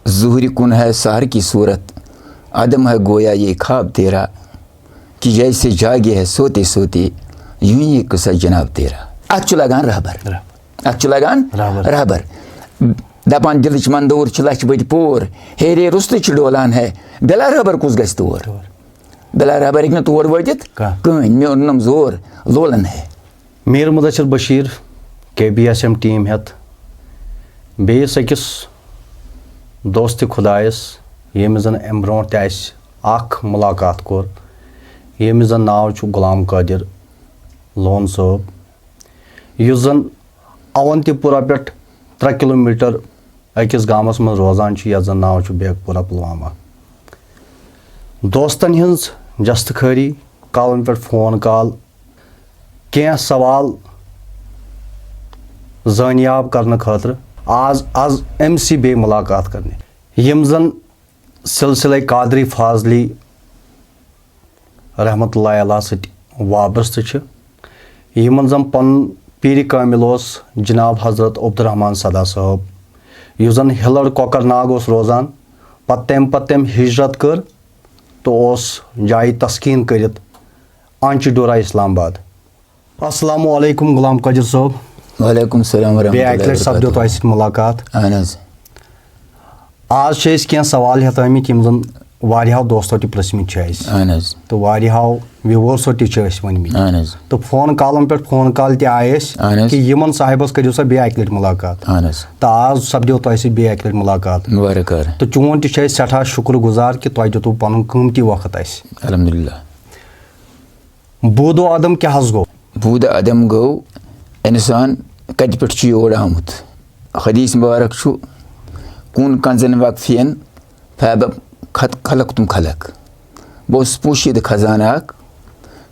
ज़ुहरी कुन है सहर की सूरत, आदम है गोया ये ख्वाब तेरा, कि जैसे जागे है सोते सोते यूं ही किस्सा जनाब तेरा। अत लगान रहबर, अत लगान रहबर। दपान दिलच मंदूर लच बद पोर, हेरे रुस्त डोलान है, बिला रहबर कुस गस तोर, बिला रहबर हेक तोर वतित कहीं, मे ओनम जोर लोलन है। मीर मुदस्सिर बशीर KBSM टीम हेत बेस अकिस दोस्त खुदायस येम जन अम ब्रोह तख मुलाकात कोर, येम जन नाव छु गुलाम कादिर लोन सोब, युस जन अवंतीपुरा पे 3 किलोमीटर अकिस गामस मज रोजान छु, यथ जन नाव छु बेगपुरा पुलवामा। दोस्तन हिंज जस्तखरी कॉलन पे फोन कॉल, क्या सवाल जानियाब करने खातर आज MC बे मुलाकात करने, यम जन सिलसिले कादरी फाजली रहमतुल्लाह अलैह सत वाबस्त छ, यमन जन पन पीर कामिल ओस जनाब हजरत अब्दुर्रहमान सदा साहब, यु जन हिलड़ कोकरनाग ओस रोजान, पत्तम हिजरत कर तो ओस जाय तस्कीन करित आंचीडोरा इस्लामाबाद। अस्सलामु अलैकुम गुलाम कादिर साहब। वालेकुम सलाम वरहमतुल्लाहि सपदो तोह सत मुलाकात। आज क्या सवाल हेत आमित यम जन वारियाहो दोस्तों ति प्रसमित तो वारियाहो व्यूवर्सो ति वनमित, तो फोन कॉलन पे फोन कॉल ति आये कि यमन साहिबस करियो सा बे अक लट मुलाकात, तो आज सपदो तोह सत बे अक लट मुलाकात। तो चोन ति सठा शुक्र गुजार कि तोह दितु पनुन कीमती वक्त अस। अल्हम्दुलिल्लाह। बूदो आदम क्या गो? बूद आदम गो इंसान कत पे योर आमुत। हदीस मुबारक छु, कुन कंजन वक्फियन फैबब खलक तुम खलक, बोस पोशीद खजाना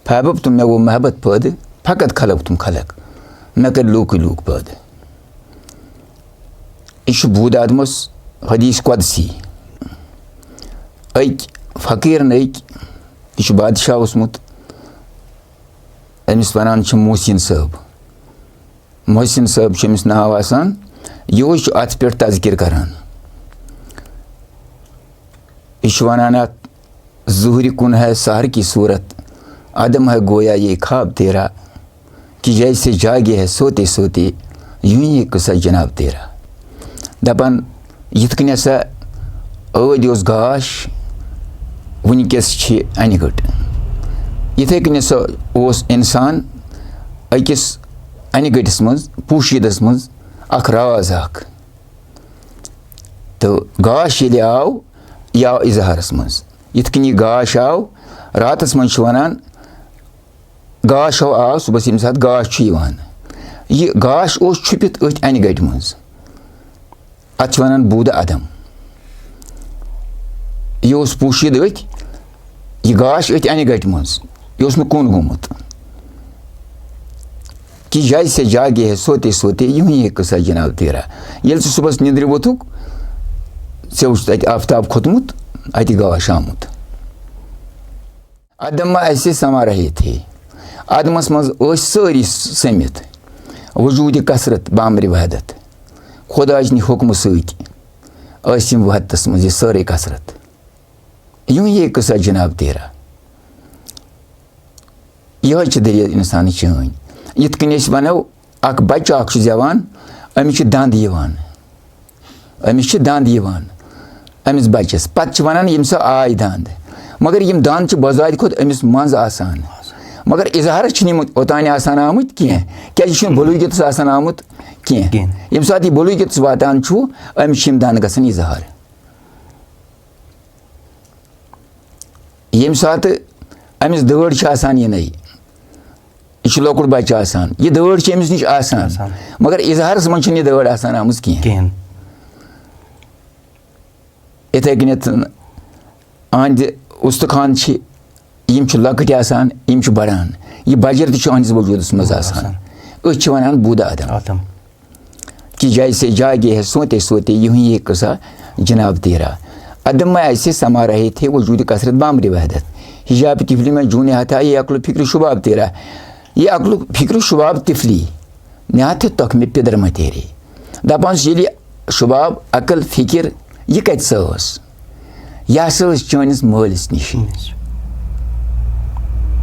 फैबब तुम मे वो महबत पद, फकत खलक तुम खलक, मे कर लूक लूक पद। यह बूद आदमस हदीस कदसी अक फकीर नक, यह बादशाह उसमुत, अमिस वनान मोहसिन साहब। मोहसिन साहब अमिस नाव आसान, यह अत पे तज़किर करान, यह वनान ज़ुहरी कुन है सहर की सूरत, आदम है गोया ये ख्वाब तेरा, कि जैसे जागे है सोते सोते यूं ही किस्सा जनाब तेरा। दपान यथ कन हसा अद गाश वनकस अन गट, इथे कन हसा इंसान अकिस अन गटिस मज पोशीदस मज अख राज अख, तो गाश ये आव यह आव इजहारस मज, यथ कन यह गाश आव रातस मज वनान गाश आव सुबह यम सात गाश यह गाश ओस छुपित अथ अन गट मज, अत वनान बूद आदम। यह पोशीद अथ, यह गाश अथ अन गट मज, यह कुन गोमुत, कि जैसे जागे है सोते सोते यूं ही किस्सा जनाब तेरा। ये सुबह निंद्र वोथुक ऐ आफ्ताब खोतमुत, अत गाश आमुत। आदम ऐसे समा रहे थे, आदमस मज सारी समित वजूद कसरत बामर वहदत, खुदाजन हुक्म सम वहदतस मज सारे कसरत, यूं ही किस्सा जनाब तेरा। यह दलील इंसान चन, यथ कन वनो अख बच्चा अख जवान, अमिस दंद यवान, अमिस दंद यवान अमिस बच्चस, पत्त वनान यम सा आय दंद, मगर यम दंद बजाद खुद अमिस मज आसान, मगर इजहार ओतान आसान आमुत क्या, क्या बलूगित आसान आमुत क्या, यम सात यह बलूगित वातान छु अमिस दंद गसन इजहार। यम सात अमिस दौड़ आसान ये नई, यह लकुट बच्चा आसान, यह दौड़ अमिस नश आसान, मगर इजहारस मज यह दौड़ आसान आमुत क्या। इथे कन अहद उस्तखान यम लकट आसान, यम बढ़ान, यह बजर तहदस वजूदस मज आसान, अस वनान बूद आदम, कि जैसे जागे है सोते सोते यूं ही किस्सा जनाब तेरा। आदम में ऐसे समा रहे थे वजूद कसरत बामरी वहदत, हिजाब तिफली में जूने हथा ये अक्ल फिक्र शुबाब तेरा, ये अक्ल फिक्र शुबाब तिफली न्याथ तक में पिदर में तेरे। दपान ये शुबाब अकल फिक्र यह कत स यह चनिस मालिस निश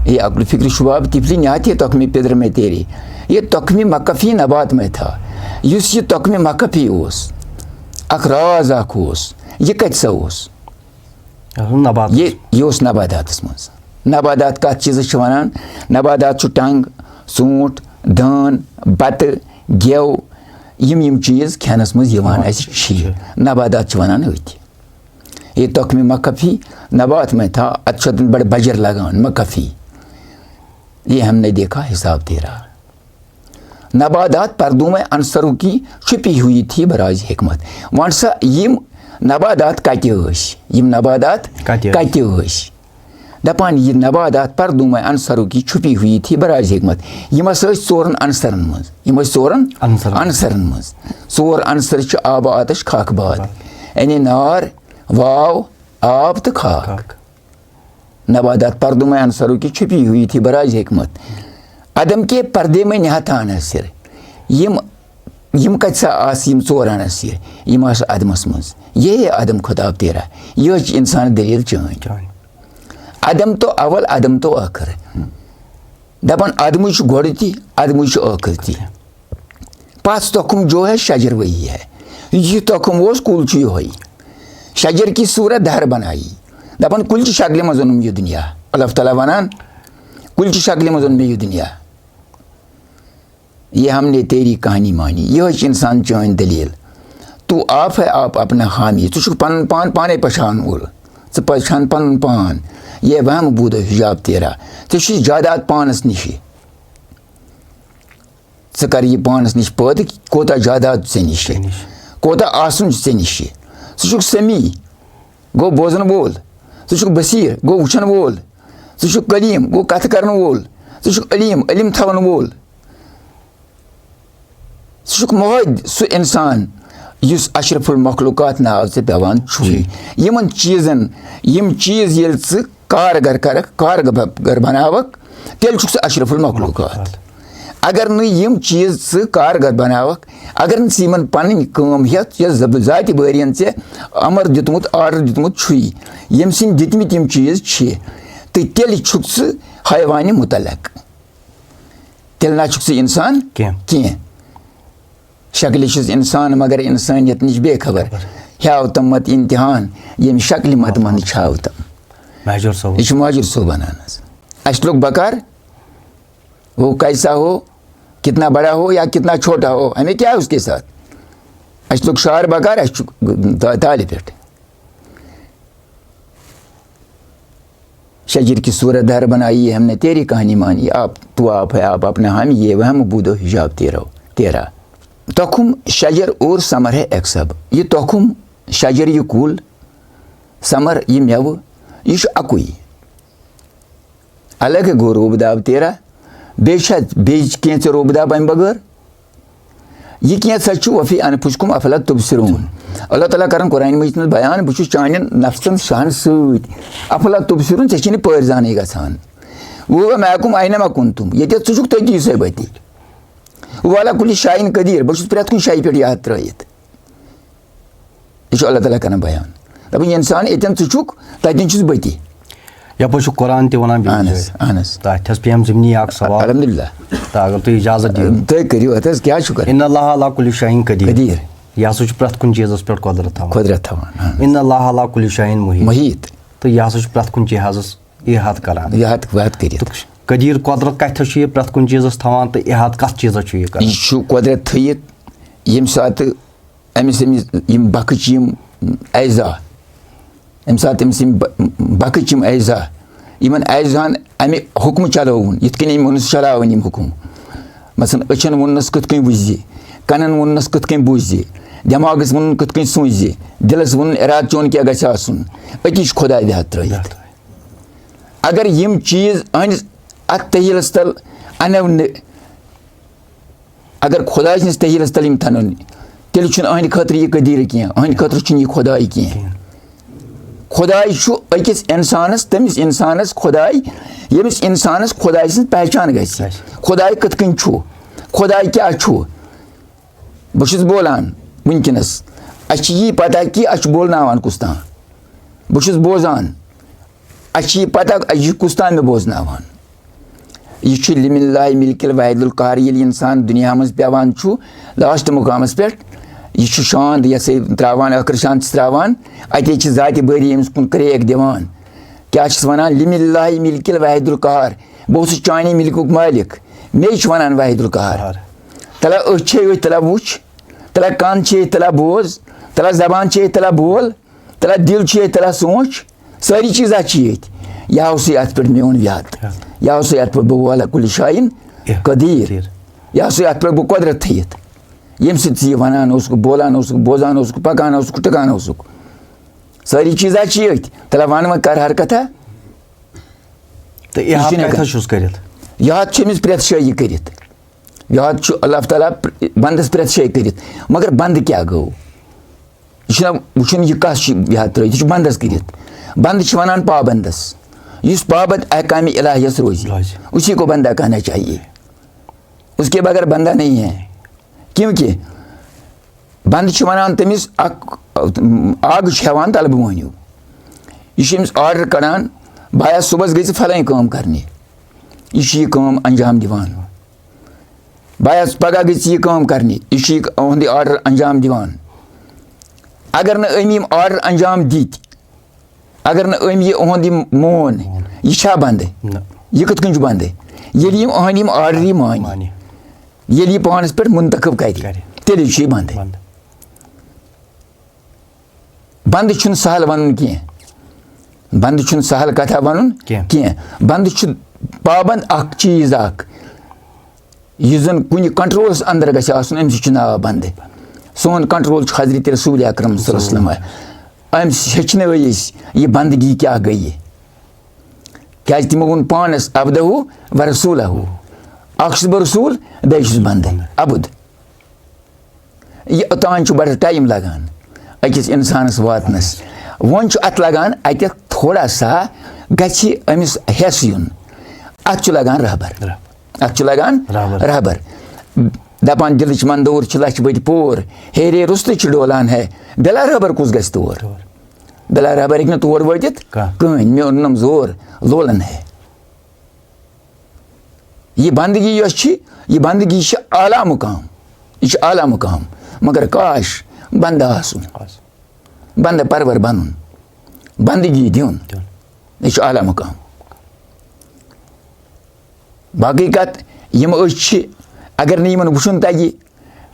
ये अक्ल फिक्र शुबाब तिफली न्याति तकमी पिदर में तेरी ये तकमी मकफ़ी नबात में था युस ये तकमी मकफ़ी ओस अख राज अख ओस यह कत स नबात ये ओस नबादातस मज नबादात कत चीज़ वनान नबादात टंग सूट धान बत गेव यम चीज़ खेनस मज नबादात वनान अत ये तकमी मकफ़ी नबात में था अच्छा बड़े बजर लगान मकफ़ी ये हमने देखा हिसाब तेरा नबादात पर्दों में अंसरों की छुपी हुई थी बराज हिकमत वन सा यम नबादात कम नबादात कत दपान ये नबादात पर्दों में अंसरों की छुपी हुई थी बराज हिकमत यम चोरन अंसरन मज यम चोरन अंसरन मज चोर अंसर आब आतश खाक बाद यानी नार वाव आब तो खाक नबादात पर्दों में अंसरों की छुपी हुई थी बराज हिकमत अदम के पर्दे में निहत अनसर यम कत यम चोर अनसर यम अदमस मज ये अदम खुदाब तेरा यह इंसान दलील चान अदम तो अवल अदम तो आखिर दपान अदम गोड़ ती अदम आखिर ती पास तकुम जो है शजर वही है यह तकुम कुल यही शजर की सूरत दहर बनाई दपान कुल शक्ल मज ओनुम यह दुनिया अल्लाह ताला वनान कुल शक्ल मज ओन यह दुनिया ये हमने तेरी कहानी मानी यह इंसान चान दलील तू आप है आप अपना हामी तु पन पान पाने पछान वोल पछान पन पान ये वहम बूद हिजाब तेरा चे जायदाद पानस निश कर यह पानस निश पैद कोता जायदाद से निश कोता आसन से निश सह समी गो बोजन वोल सह बसीर गो वुचन वोल सह कलीम गो कथ कर वोल सह अलीम अलिम थवन वोल सह महद सह इंसान युस अशरफुल मखलूकात नाव से पेवान यमन चीज़न यम चीज़ ये कारगर कर कारगर बनावक तेल सह अशरफुल मखलूकात अगर न यम चीज़ कारगर बनावक अगर नमन पन कम हेत ज़ात बारियन से अमर दितमुत आर्डर दितमुत यम सिन दितमित यम चीज़ तो तेल हैवान मुतलक तेल ना इंसान कह शक्ल इंसान मगर इंसानियत नश बेखबर हाव तम मत इम्तिहान यम शक्ल मत मन हाव तम यह माजुर सो बनान अस लोग बकार वो कैसा हो कितना बड़ा हो या कितना छोटा हो हमें क्या है उसके साथ अस लोग शार बकार अस ताल पे शजर की सूरत दहर बनाई है हमने तेरी कहानी मानी आप तू आप है आप अपना हम ये वहम बूदो हिजाब तेरा तखुम शजर और समर है एक सब ये तखुम शजर ये कुल समर ये मेव यह अकुई अलग है गो रोबदाब तेरा बेशद बेच कैसे रोबदाब अम बगैर यह कैसा वफ़ी अनफुसकुम अफला तुबसिरून अल्लाह ताला करन कुरान मजीद में बयान बह चान नफ्सन शान सत अफला तुबसिरून ऐ पैर जाने गसान वो मैकुम आइनमा कुंतुम ये चुक तती से बती वाला कुल शाइन कदीर बहुत प्रेत कुछ शाई पे याद त्रत यह अल्लाह ताला करन बयान दप इंसान यन चुक तथन बती यप कुरान तनान पेम जमनी सवाल अलहमदुलिल्लाह अगर तुम इजाजत तुम करो क्या इन्नल्लाह अला कुल्लि शैइन कदीर यह प्रेत कुन चीज़ पे कुदरत थवान इन्नल्लाह अला कुल्लि शैइन मुहीत तो यह प्रेत कुन चीज़ इहात करान कदीर कुदरत कत प्रेत कुन चीज़ थवान तो इहात कत चीज़ यह कुदरत थत यम सात अमिस बकच एज़ा यम सात अमिस बकच एज़ा इन एज़ान अमे हुक्म चलोन ये वनस चलावन यम हुक्म मसलन अचन वनस कत वुज कनन वनस कत बुझ दिमागस वन कत सोच दिलस वन इराद चोन क्या गि अति खुदा देहत त्रत अगर यम चीज़ अहस अत तहीलस तल अनव न अगर खुदा सस तहीलस तल थन तेल अहद खतर यह कदीर कह अहद खतर यह खुदाई कह खुदाई अकिस इंसानस तमिस इंसानस खुदाई यमिस इंसानस खुदाई सं पहचान ग खुदाई कत खुदाई क्या बस बोलान वनकनस अच्छी यही पता कि अच्छ बोलनावान कुस्तान बह छुस बोजान अच्छी पता अच्छी कुस्तान में बोजनावान यह लिमिल्लाहि मिल्किल वाहिदुल कहर येलि इंसान दुनिया मज पेवान छु लास्ट मुकामस पे यह शांत ये त्रावान अखर शांत त्रावान अते जाति बारी अमिस कुन क्रेक दिवान क्या वनान लिमिल्लाहि मिल्किल वाहिदुल कहर बहुत चाने मिल्कुक मालिक मे वनान वाहिदुल कहर तला अ तला वुच तला कान तला बोज तला जबान तला बोल तला दिल तला सोच सारी चीज़ यह आव से अत पे मोन याद यह आव से अत पे बह वाला कुल शाइन कदीर यह आव से अत पे बह कुदरत थत यम सह वनान बोलान बोजान पकान टिकान सारी चीज़ तला वन कर हरकत तो यह प्रेत शाही कर यह अल्लाह ताला बंदस प्रेत शाही कर मगर बंद क्या गो यह वुन यह कस यह त्र बंदस कर बंद वनान पाबंदस इस पाबंद अहकाम इलाहियस रोज उसी को बंदा कहना चाहिए उसके बगैर बंदा नहीं है क्योंकि बंद वनान तमिस आग हेवान तलब मोहनियो यह आर्डर करान बाया सुबह गई फलानी काम करने यह काम अंजाम दिवान बाया पगह गई यह काम करने यह आर्डर अंजाम दिवान अगर न अमीम आर्डर अंजाम दीत अगर न अमी अहद मोन यह बंद यह कत कन बंद ये अहम आर्डर मान ये पानस पे मुंतखब कर तेल बंद बंद सहल वन कह बंद सहल कथा वन कह बंद पाबंद अख चीज़ यह जन कुन कंट्रोलस अंदर गि अम्स नाव बंद सोन कंट्रोल हजरत रसूल अकरम सल्लल्लाहु अलैहि वसल्लम अम्स हेचन यह बंदगी क्या गई क्या तमो वोन पानस अबदहू व रसूलहू अख बह रसूल बस बंद अबुद यह ओतान बड़ टाइम लगान अकिस इंसानस वातनस वन अत लगान अत थोड़ा सा गि अमिस हेस युन अत लगान रहबर अत लगान रहबर दपान दिलच मंदूर लच बद पोर हेरे रुस्त डोलान है बिला रहबर कुस गस तोर बिला रहबर हे तोर वतित कहीं मे ओनम जोर लोलन है यह बंदगी यह बंदगी आला मुकाम यह आला मुकाम मगर काश बंद आसन बंद परवर बनुन बंदगी दिन यह आला मुकाम बाकी कत यम अगर नीमन वुन तगी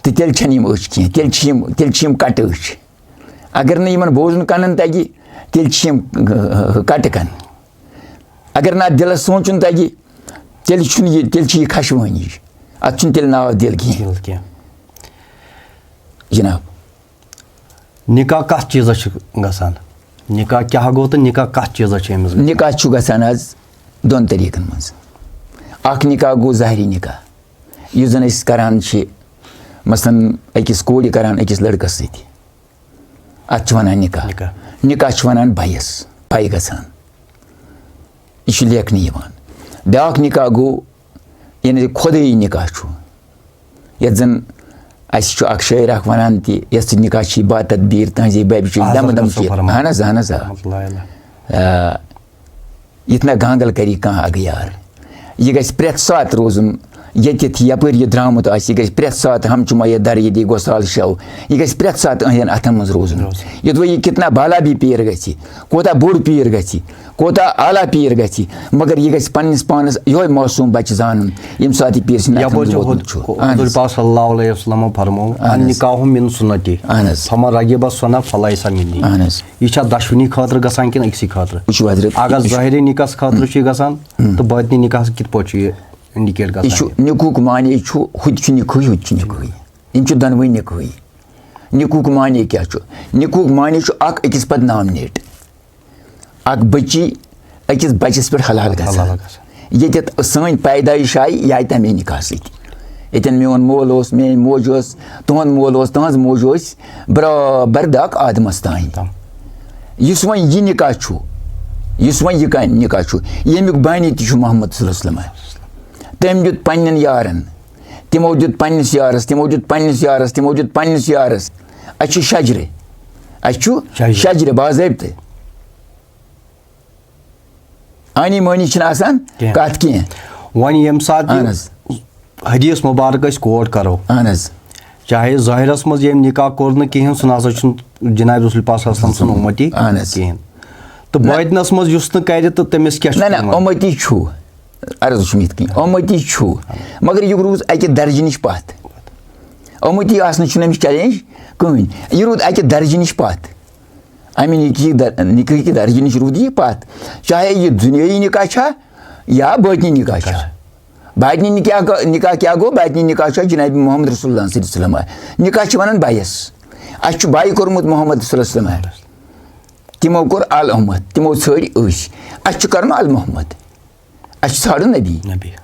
तो तेल कह तेल कट अगर नीमन बोजन कन तगी तेल कट कन अगर ना दिलस सोचन तगी तेल खशवानी अत तेल नाव दिल कह जनाब निकाह कत चीज़ गसान निकाह क्या गो तो निकाह कत चीज़ निकाह गसान आज दोन तरीकन मज अख निकाह गो ज़ाहरी निकाह यह जन करान मसलन अकिस कोर करान अकिस लड़कस सत अत वनान निकाह निकाह वनान भयस भय गसान यह लेखन ब्याक निकाह गो यानी खुदई निकाह ये जन अख शायर अख वनान तस निकाह बा तदबीर तहजी बब दम दम अहन इतना गांगल करी कह अगयार यह गि प्रेत सात रोजुन यत यपर यह द्रामुत यह गि प्रेत सात हम चुमाय दर यदि गो साल शव यह गि प्रेत सात अहन अथन मज रोजुन युद्ध यह कितना बाला भी पीर गि कोता बोड़ पीर गि कोता आला पीर गि मगर यह गि पन्निस पानस यो मासूम बच्चे जानन यम साथ पीर फरमो निकाह मिन सुन्नती फमा रगिब सना फलाइसा मिन्नी यह दशवनी खतर गसान कि अक्सी खतर अगर ज़ाहिरी निकाह खतर गसान तो बातनी निकाह कित पे इंडिकेट गसान निकुक माने हुत निकुई हुत निकुई इन दनवई निकुई निकुक माने क्या निकुक माने अकिस पद नामनेट अख बच्ची अकिस बच्चस पे हलाल गसान ये सन पैदाइश आई यह आई तमें निकाह सतन मोन मोल मेन मोज तुहद मोल तहज मोज बराबर दक आदमस तान इस वन यह निकाह इस वन यह निकाह यमुक बानी तहमद सल्लल्लाहु अलैहि वसल्लम तम दुत पन्न यारन तमो दुत पन्निस यारस तमो दुत पन्निस यारस तमो दुत पन्निस यारस अच्छे शजरे अच्छु शजर बाज़ाब्ते आनी मानी आसान कत कह वन यम साथ हदीस मुबारक कोट करो चाहे ज़ाहिरस मज ये निकाह कोर न कहें सह ना जनाब रसूल पाक सल्लल्लाहु अलैहि वसल्लम उम्मती कहें तो बातनस मज युस न कर तो तमिस क्या ना उम्मती छु अर्ज यथ कह उम्मती छु मगर यह रूज अकि दर्ज नश पत उम्मती आसन चैलेंज कहें यह रूद अकि दर्ज नश पत अमे निकाह कि दर्ज नश रूद यह पत चाहे यह दुनियाई निकाह या बातनी निकाह बातनी निकाह क्या गो बातनी निकाह जनाब मोहम्मद रसूलुल्लाह सल्लल्लाहु अलैहि वसल्लम निकाह वन बायस अ बाय कोरमुत मोहम्मद सल्लल्लाहु अलैहि वसल्लम तिमो कोर अल अहमद तिमो छड़ी अ कर अल मोहम्मद अ छाड़न नबी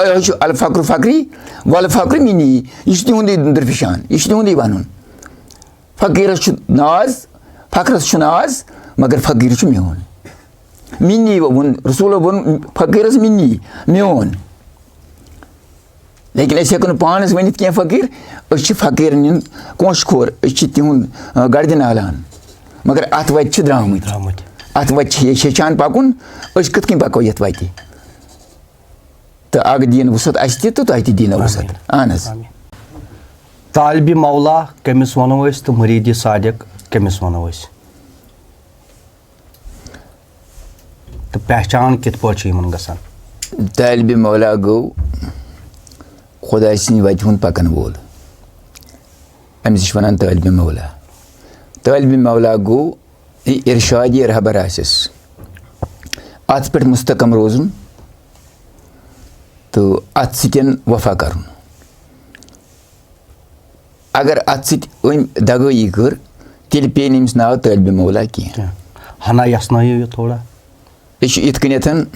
अल फ़क्र फ़क्री वल फ़क्र मिनी यह तिहुंदे दरफिशान यह तिहुंदे वन फ़कीरस नाज फ़क्रस नाज मगर फ़कीर मोन मिनी वोन रसूल वोन फ़कीरस मिनी मोन लेकिन अस हेको पानस वन कह फ़कीर फ़कीर कोश खोर तिहुंद गर्द नालान मगर अत वत द्रामत अत वत हेचान पकुन कत कन पको ये वत तो अग दीन वसत अस तो तुह दीन वसत अहन तालिब मौला कमिस वनो तो मुरीद सादिक कमिस वनो तो पहचान कित पे गसान तालिब मौला गो खुदा सद वत हुंद पकन वोल अमिस वन तालिब मौला गो इरशाद रहबर आसिस अत पे मुस्तकम रोजुन तो अत सतन वफा कर अगर अत सत दगई कर तेल पे नमिस नाव तालिब मौला कह हना यसनाइयो थोड़ा यह इत कन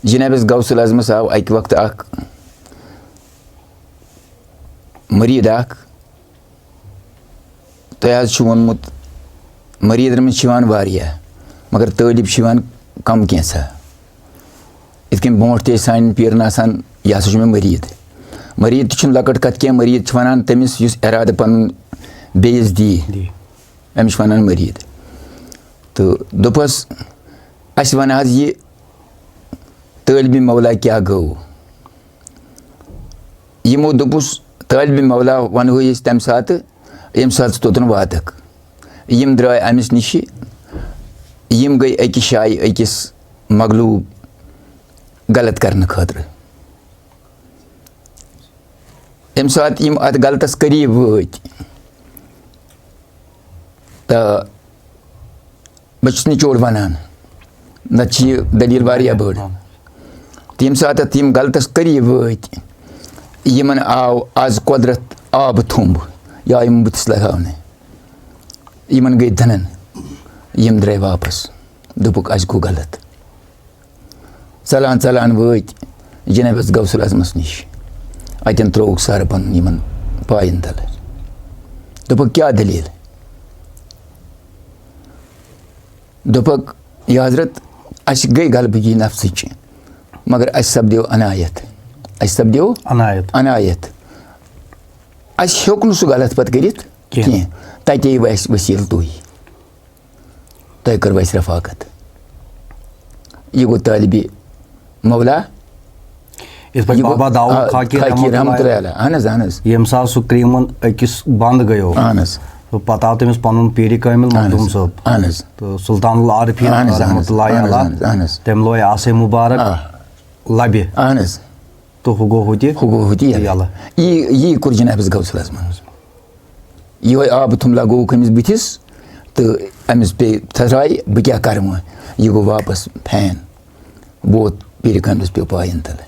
जनाब गौसल आजमस आव अक वक्त अख मरीद अख तुह वोनमुत मरीदन मन वारिया मगर तालिब कम कैसा इत ब्रोट ते सान पीरन आसान यह हसा मे मरीद तो लकट कत कह मरीद वन तमिस इराद पन बेस दी अमिस वन मरीद तो दोपस अस वन यह तालिब मौला क्या गो यमो दोपुस तालिब मौला वनो तम सात यम सात तोतन वातक यम द्राय अमिस निश यम गई अकिस शाय अकिस मगलूब गलत करने खतर यम सात यम अत गलतस करीब वत तो बस निचोड़ वनान न दलील वारिया बड़ तो यम सात यम गलतस करीब वत यमन आव आज कुदरत आब थुम्ब या यम बुतस लगाने यमन गई धनन यम द्राय वापस दोपुक आज गो गलत चलान चलान वत जनाब गौसल आजमस निश अतन त्रोक सर पन यमन पायन तल दोपक क्या दलील दोपक यह हजरत अस गई गलबगी नफ्स मगर अस सपदेव अनायत अस सपदेव अनायत अस हेक न सह गलत पत कर कह तते अस वसील तुह कर अस रफाकत यह गो तालिब मौला बाबा दाऊद खाकी अहन यम सात सह क्रीमन अकिस बंद गयो तो पता आव तमिस पनुन पीर कामिल मखदूम साहब तो सुल्तानुल आरिफीन रहमतुल्लाहि अलैह तम लोय आसे मुबारक लबे तो हुगो हुती यह कोर जनाब गौसल आजमस यह आब तुम लगो अमिस बुथिस तो अमिस पे थराय बह क्या कर यह गो वापस फैन वोत पीर कामिलस पे पायन तल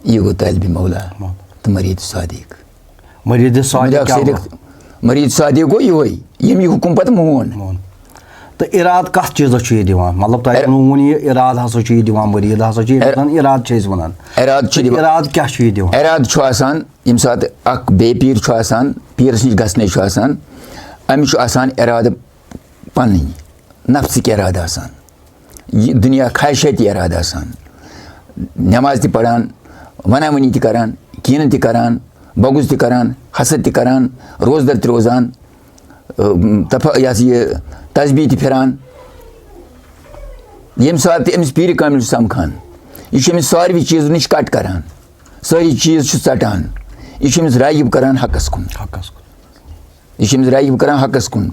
यह गो तालिब मौला तो मरीद सादिक मरीद सादिक गो यह हुकुम पत मोन तो इराद कत चीज़ मतलब तुम वो यह इराद हसा दिवान मरीद हसा इराद वन इराद क्या इराद यम सात अख बे पीर पीरस नश गसने अमिस इराद पन नफ्सिक इराद यह दुनिया ख्वाहिशत इराद नमाज ति पढ़ान वना वनी ति करान कीन ति करान बगुज ति करान हसद ति करान रोजदर ति रोजान यह तस्बीह ति फिरान यम सात अमिस पीर कामिल समखान यह सारे चीज़ नश कट करान सारी चीज़ षटान यह रागिब करान हकस कुन यह रागिब करान हकस कुन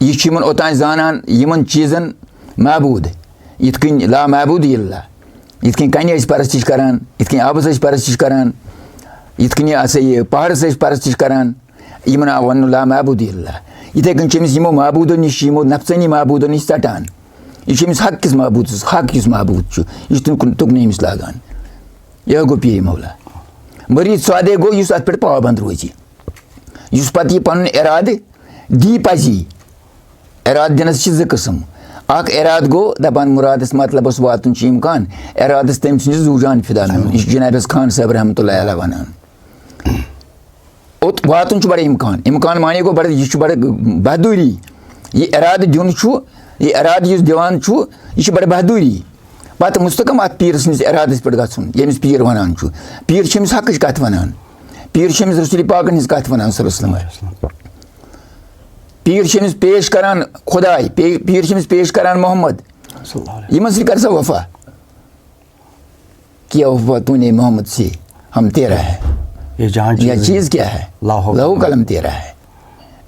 यह ओतान जानान यमन चीज़न महबूद यिथ कन ला महबूद इल्ला यिथ कन कन्या परस्तिश करान यिथ कन आबस परस्तिश करान यिथ कन यह पहाड़स परस्तिश करान यमन आव वन ला महबूद इल्ला इथे कन चमिस यमो महबूदो निश यमो नफसनी महबूदो निश षटान यह हक किस महबूद हक किस महबूद यह तुकन अमिस लागान यह गो पीर मौला मरीज स्वादे गो इस अत पे पाबंद रोज इस पत यह पन इराद दी पजी इराद दिनस ज किस्म अख इराद गो दपान मुरादस मतलबस वातन इम्कान इरादस तम जू जान फिदा यह जनाबस खान साहब रहमतुल्लाह अलैह वनान वातन बड़े इम्कान इम्कान माने गो बड़े यह बड़े बहादुरी यह इराद दिन यह इराद इस दिवान यह बड़े बहादुरी पत मुस्तकम अत पीर सस इरादस पे गन यमिस पीर वनान पीर अमिस हक कत वनान पीर अमिस रसूल पाकन हज कत वनान सल्लल्लाहु पीर अमिस पेश करान खुदाई पीर अमिस पेश करान मोहम्मद यमन से कर सा वफा किया वफा तूने मोहम्मद से हम तेरा है यह चीज़ क्या है लहू कलम तेरा है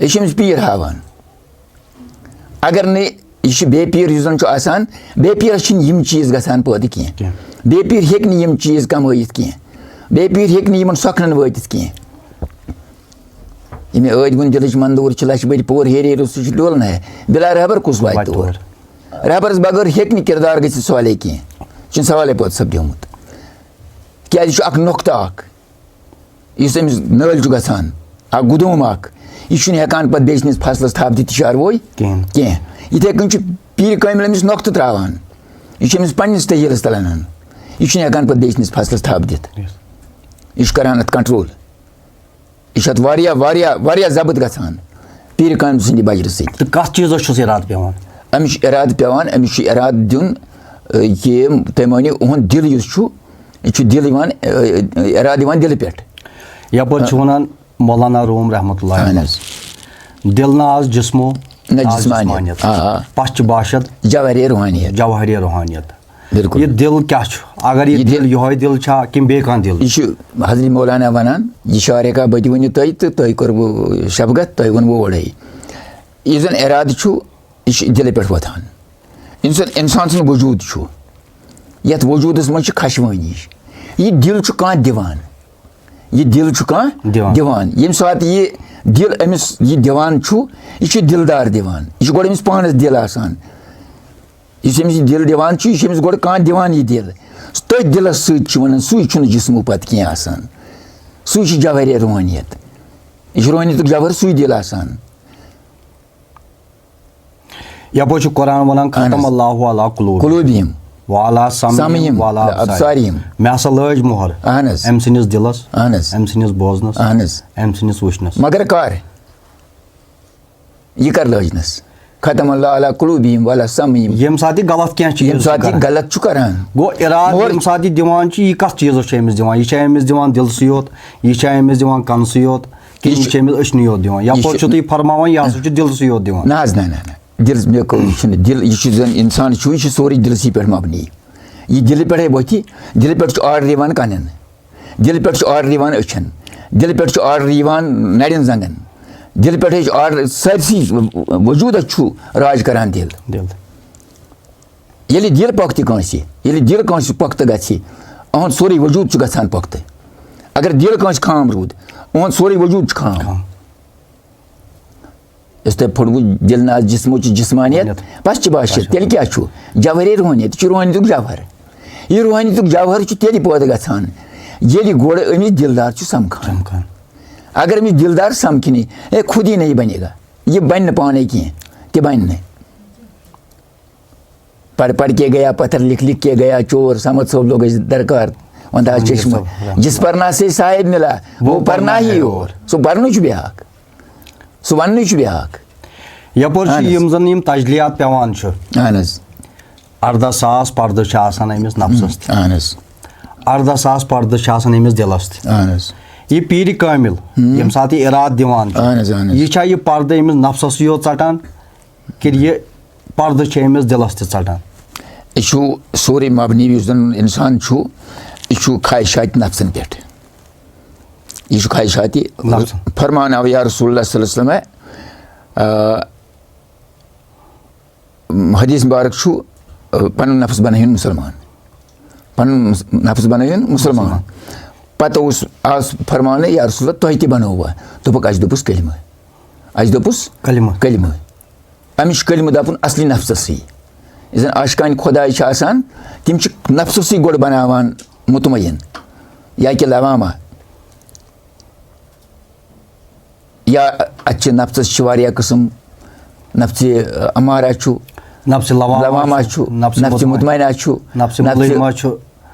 यह अमिस पीर हावान अगर ने यह बे पीर आसान बे पीरस यम चीज़ गसान पैदा कह बे पीर हेक यम चीज़ कमायित कह बे पीर हेक यमन सखनन वातित कह यह ऐद गुन दिल मंदूर लच बद पोर हेर सह डोलन है बिला रहबर कुस वात तोर रहबरस बगैर हेक किरदार गि सवाले कह सवाले पद सपद्योमुत क्या नुक्ता इस अमिस नल गसान गुदूम यह हेकान पे बेचनिस फसलस थप दित चारवोई कह इथे कन पीर कामिल अमिस नुक्त त्रावान यह अमिस पन्निस तहीलस तल अनान यह हेकान पे बेचनिस फसलस थप दित यह करान अत कंट्रोल यह वारिया वारिया वारिया जबत गसान पीर कामिल सद बजर सत कत चीज़ इराद पेवान अमिस इराद पेवान अमिस इराद दिन ये तुम मानो उहद दिल यह दिल इराद दिल पे यपर वन मौलाना रूम रहमतुल्लाह दिल ना आज जिस्मो न जिस्मानियत पश्च बाशद जवाहरी रूहानियत बिल्कुल यह दिल क्या अगर यह दिल यह दिल किम बे कान दिल यह हजरत मौलाना वनान यह शारे का बत वन तुह कर शबगत तुह वो ओड़े यह जन इराद यह दिल पे वोथान इंसान सद वजूद ये वजूदस मज खशवानी यह दिल कह दिवान यह दिल कह दिवान यम सात यह दिल अमिस यह दिवान यह दिलदार दिवान यह गो अमिस पानस दिल आसान इस अमिस दिल दिवान यह अमिस गो कह दिवान यह दिल तथ दिलस वन सू जिस्मो पत कह आसान सू जवाहरी रूहानियत यह रूहानियत जवाहर सू दिल आसान यपर कुरान वन खतम अल्लाहु अला कुलूबिहिम वाला समयम वाला अबसारिहिम मे हसा लज मोहर अम सनिस दिलस अम सनिस बोजनस अम सनिस वुचनस मगर कर यह कर लजनस खतम अल्लाह अला कुलूबिहिम वाला समयम यम साथ गलत क्या चीज यम साथ गलत करान गो इराद यम साथ दिवान यह कत चीज़ अमिस दिवान यह अमिस दिवान दिल योत यह अमिस दिवान कन योत कि यह अमिस अचन योत दिवान यपर तुम फरमावान यह हसा दिल योत दिवान ना दिल मे दिल यह इंसान यह सोरे दिलसी पे मबनी यह दिल पे वथि दिल पे आर्डर कन दिल पे आर्डर अचन दिल पे आर्डर नड़न जंगन दिल पे आर्डर सरसी वजूद राज करान दिल ये दिल पख्त ये दिल कंस पख्त गहद सोरे वजूद गसान पख्त अगर दिल कंस खाम रूद उहद सोरे वजूद खाम इस तक फुटगु दिल ना जिस्मो जिस्मानियत पश्च बाशत तेल क्या जवाहरी रूहानियत रूहानियत जवाहर यह रूहानियत जवाहर तेल पैदा गसान ये गोड़ अमिस दिलदार समखान अगर अमिस दिलदार समखने ये खुद ही नहीं बनेगा ये बन पाने कह कि बन पढ़ के गया पत्थर लिख के गया चोर समझ सब लोग दरकार वंदा चश्मा जिस पढ़ना से साहिब मिला वो पढ़ना ही और सो पढ़न ब्याक सह वन ब्याक यपर यम तजलियात पेवान 18,000 पर्द अमिस नफ्सस 18,000 पर्द अमिस दिलस ये पीर कामिल यम साथ ये इराद दिवान ये छा ये पर्द अमिस नफ्सस योत षटान कि ये पर्द छ अमिस दिलस ते षटान यह सोरे मबनी इंसान यह ख्वाहिशात नफ्सन पे यह ख्वाहिशात फरमान आव या रसूलुल्लाह सल्लल्लाहु अलैहि वसल्लम हदीस मुबारक पन नफ्स बनाइन मुसलमान पन नफ्स बनाइन मुसलमान पत आज फरमान या रसूलुल्लाह तुह तह बनोवा दोपक अस दोपुस कलिमा अमिश कलिमा दपुन असली नफ्ससी इस आशकान खुदाई तिम नफ्ससी गोड़ बनावान मुतमयन या कि लवामा या अच्छे नफ्सस वारिया किस्म नफ्स अमारा नफ्स लवामा नफ्स मुतमयना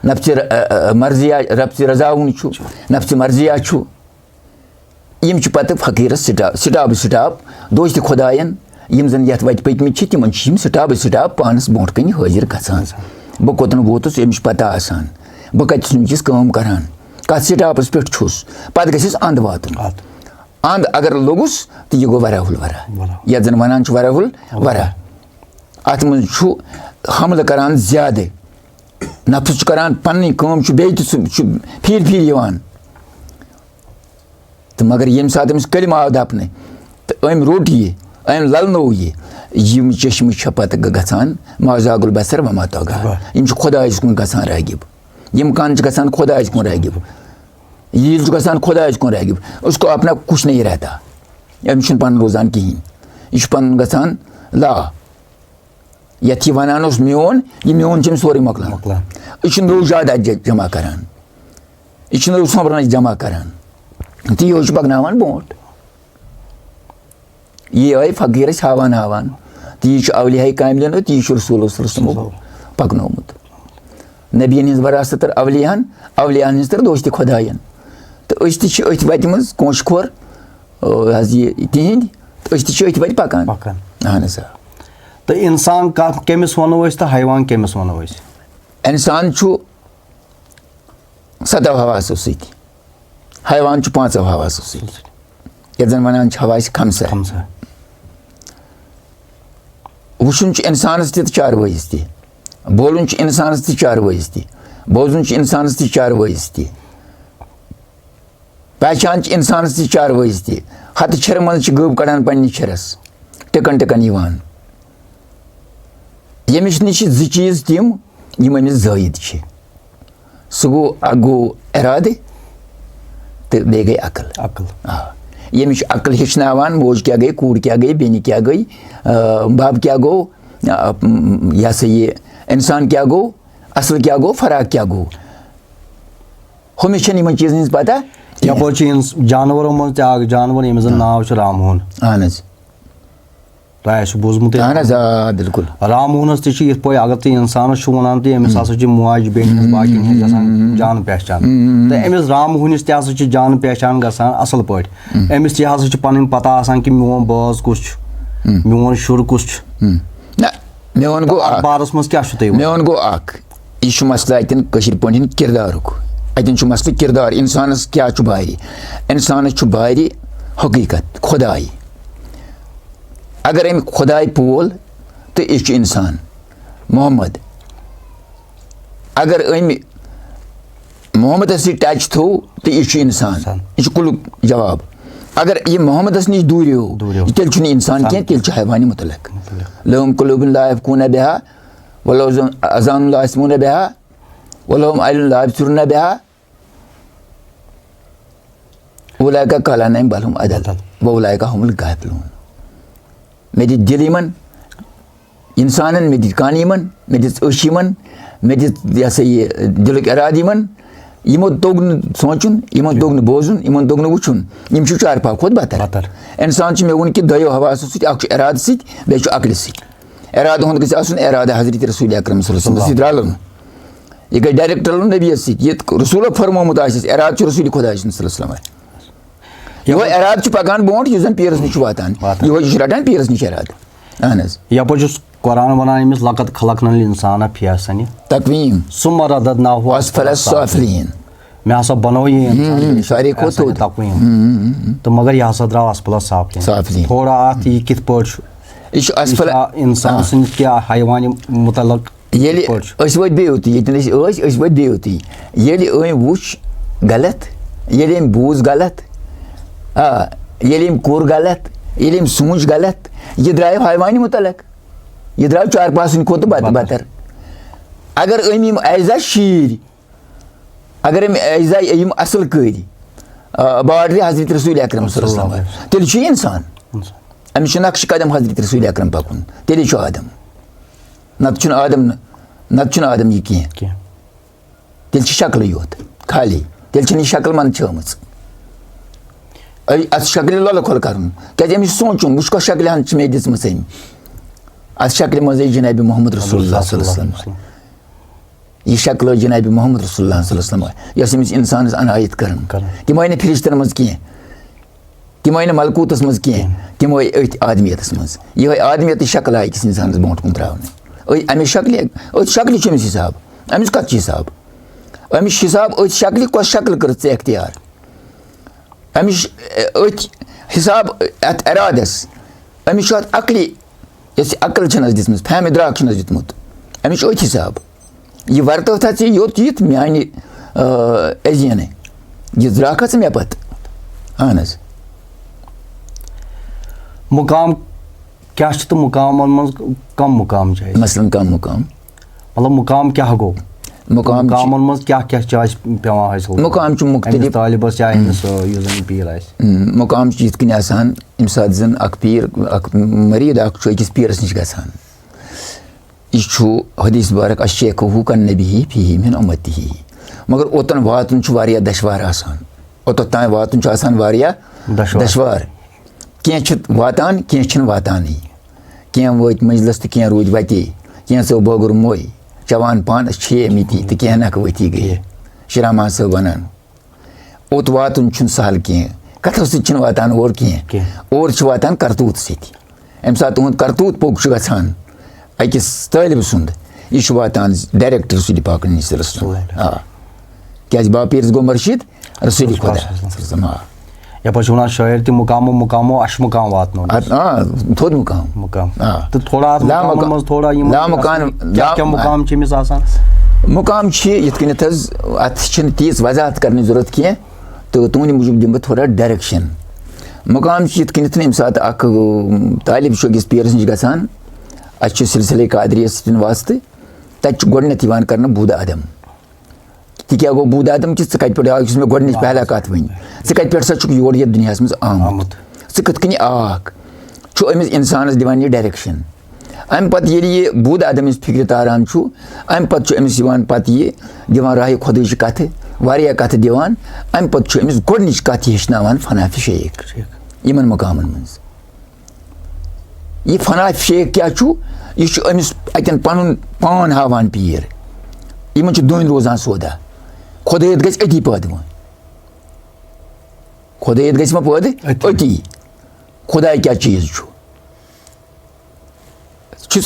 नफ्स मर्जिया रब्स रजाउन नफ्स मर्जिया यम पत फकीरस स्टाप दोस्त खुदायन यम जन यथ वत पकमित तिमन स्टाप पानस ब्रोट कन हाजिर गसान बह कोतन वोतुस यमिश पता आसान बह कतस वनकिस काम करान कत स्टापस पे छुस पत गसिस अंद वातुन अंद अगर लोगुस तो यह गो वराहुल वरा यथ जन वनान वराहुल वरा अत मन हमल करान ज्यादा नफ्स करान पन्नी काम फिर तो मगर यम सात अमिस कलिमा आव दपने तो अम रोट अम ललनो यम चश्म पत गसान माजागुल बसर वमा तगा यम खुदायस कुन गसान रागिब यम कान गसान खुदायस कुन रागिब यील गसान खुदायस कुन रागिब उसको अपना कुछ नहीं रहता अमिस पन रोजान कहें यह पन गसान ला यथ यह वनान मोन यह मोन सोरे मकलान यह नो ज्यादा जमा करान यह नो सोबरन जमा करान तो यह पकनावान ब्रोट ये आय फकीर हावान तो यह अवलिया कामिलन तो यह रसूल पकनोमुत नबियन हज वरासत अवलियान हज तर दोस्त खुदायन तो अथ वत मज कोश खोर यह तिहद तो अथ वत पकान अहन तो इंसान कमिस वनो तो हैवान कमिस वनो इंसान 7 हवासों सत हैवान 5 हवासों सत जन वनान हवास खमसा वुचुन इंसानस ति चारवइस ति बोलुन इंसानस ति चारवइस ति बोजुन इंसानस ति चारवइस ति पहचान इंसानस ति चारवइस ति हत छर मन गब कड़ान पन्नि छरस टिकन यवान यमिश निश 2 चीज तिम यम अमिस जायद सह गो इरादे तो बे गई अकल यमिश अकल हेचनावान मोज क्या गई कूड़ क्या गई बेनी क्या गई बाब क्या गो या से ये इंसान क्या गो असल क्या गो फराक क्या गो हमेशा इन चीज़ पता यपो जानवरों मज जानवर यम नाव रामोहन अहन तह बोजमुत बिल्कुल रामोहनस तह पे अगर तुम इंसान वन तो अमिस हसा माज बेन बाकी जान पहचान तो अमिस रामोहनस तह जान पहचान गसान असल पे अमिस तह हसा पन पता आसान कि मोन बाज कुछ मोन शुर कुछ मोन गो बारस मज क्या मोन गो यह मसला अतन पे किरदारुक अतन मसल किरदार इंसानस क्या बारी इंसानस बारी हकीकत खुदाई अगर अम खुदाई पोल तो यह इंसान मोहम्मद अगर अम मोहम्मद टच थो तो यह इंसान यह कुल जवाब अगर यह मोहम्मद नश दूरियो तेल इंसान क्या तेल हैवानी मुतलक लहुम कुलूबुन ला यफ़क़हून बिहा वलहुम अज़ानुन ला यस्मऊन बिहा वलहुम अयुन ला युबसिरून बिहा उलाइका कल बल हुम अदल व उलाइका हुमुल गाफिलून मे दित दिल यमन इंसानन मे दित कान यमन मे दित अश यमन मे दित यह सा यह दिलुक इराद यमन यमो तोग न सोचुन यमो तोग न बोजुन यमो तोग न वुचुन यम छु चारपा खोत बतर इंसान मे वुन कि दयो हवासो सत अख इराद सत बे छु अकल सत इराद हुंद गस आसन इराद हजरत रसूल अकरम सल्लल्लाहु अलैहि वसल्लम रलन यह गई डायरेक्ट रलन नबी सत ये रसूल फरमोमुत आसिस इराद छु रसूल खुदा सल्लल्लाहु अलैहि वसल्लम यह इराद पकान ब्रोट यह जन पीरस निश वातान यह रटान पीरस निश इराद अहन यप कुरान वनान अमिस लक़द खलक़नल इंसान फ़ी अहसनि तक़वीम सुम्मा रददनाहु अस्फल साफिलीन मे हसा बनो ये सारे को तो तो मगर यह हसा द्राव असपला साफ थोड़ा अत यह कित पट इंसान सं क्या हैवान मुतलक ये वत बेउती ये वुच गलत ये बूज गलत ये कोर गलत ये सूच गलत यह द्राव हैवान मुतलक यह द्राव चारपास खुद बदतर अगर अम ऐजा शीर अगर अम ऐजा यम असल करी बार्डर हजरत रसूल अकरम तेल इंसान अमिस नक्श कदम हजरत रसूल अकरम पकुन तेल आदम नत आदम यह कह तेल शक्ल योत खाली तेल शक्ल मन छम अत शक्ल लोल खोल कर क्या सोचुन वुच कस शक्ल हन मे दिम अत शक्ल मज जनाब मोहम्मद रसूलुल्लाह यह शक्ल जनाब मोहम्मद रसूलुल्लाह यस इंसानस अनायत कर तम आय फरिश्तन मज कह तम आय मलकूतस मज कह तम आय अथ आदमियतस मज यह आदमियत शक्ल आय किस इंसानस ब्रोट कुन त्रा अमे शक्ल शक्ल अमिस हिसाब अमिस कत हिसाब अमिस हिसाब अथ शक्ल कस शक्ल कर अख्तियार अमिस अथ हिसाब अत इरादस अमिस अकल यस अकल दिस फैम इद्राक दितमुत अमिस अथ हिसाब यह वर्तो था योत यत मानी अजीन यह द्राक मे पत अहन मुकाम क्या तो मुकाम मज कम मुकाम मसलन कम मुकाम मतलब मुकाम क्या गो मुकाम मज क्या क्या पेवान हासिल मुकाम मुख्तलिफ तालिबस चाहे पीर मुकाम यथ कन आसान यम सात जन पीर मरीद अकिस पीरस नश गसान यह हदीस बारक अशेखू कन नबी फी मिन उम्मती मगर ओतन वातन दशवार आसान ओत तान वातन दशवार कह वातान कह वातानी कह वत मंजलस तो कह रूद वते कह सो बोगर मोय चवान पान छे मिति तो कह नक वती गई शरामा सब वनान ओत वातन सहल कह कथो सत वातान और कह और वातान करतूत सत अम सात तुहद करतूत पोक गसान अकिस तालिब सुंद यह वातान डायरेक्ट रसूल पाक क्या बापीरस गो मर्शिद रसूल खुदा यप शायर ति मुकामो मुकामो अश मुकाम वातनो थोद मुकाम तो थोड़ा थोड़ा क्या मुकाम चमिस आसान मुकाम यथ कनिथ अत तीस वजाहत करने जरूरत कह तो तुहद मूजूब दिम बह थोड़ा डायरेक्शन मुकाम यथ कनिथ यम सात तालिब अकिस पीरस नश गसान अच्छे सिलसिले कादरिया सतन वास्ते तत गोडनथ कर बूद आदम क्या गो बूद आदम कि कत पे आग मे गोडनिच पहला कत वन कत पे सा योर ये दुनिया मज आमुत कत कन आक अमिस इंसानस दिवान यह डायरेक्शन अम पत ये बूद आदम फिक्र तारान अम पत अमिस पत ये दिवान राह खुद कथ वारिया कथ दिवान अम पत अमिस गोडनिच कथ हेचनावान फनाफ शेख यमन मकामन मज यह फनाफ शेख क्या यह अमिस अतन पन पान हावान पीर इन दोन रोजान सोदा खुदैत गई अति पैद वन खुदैत गई पैद अति खुदा क्या चीज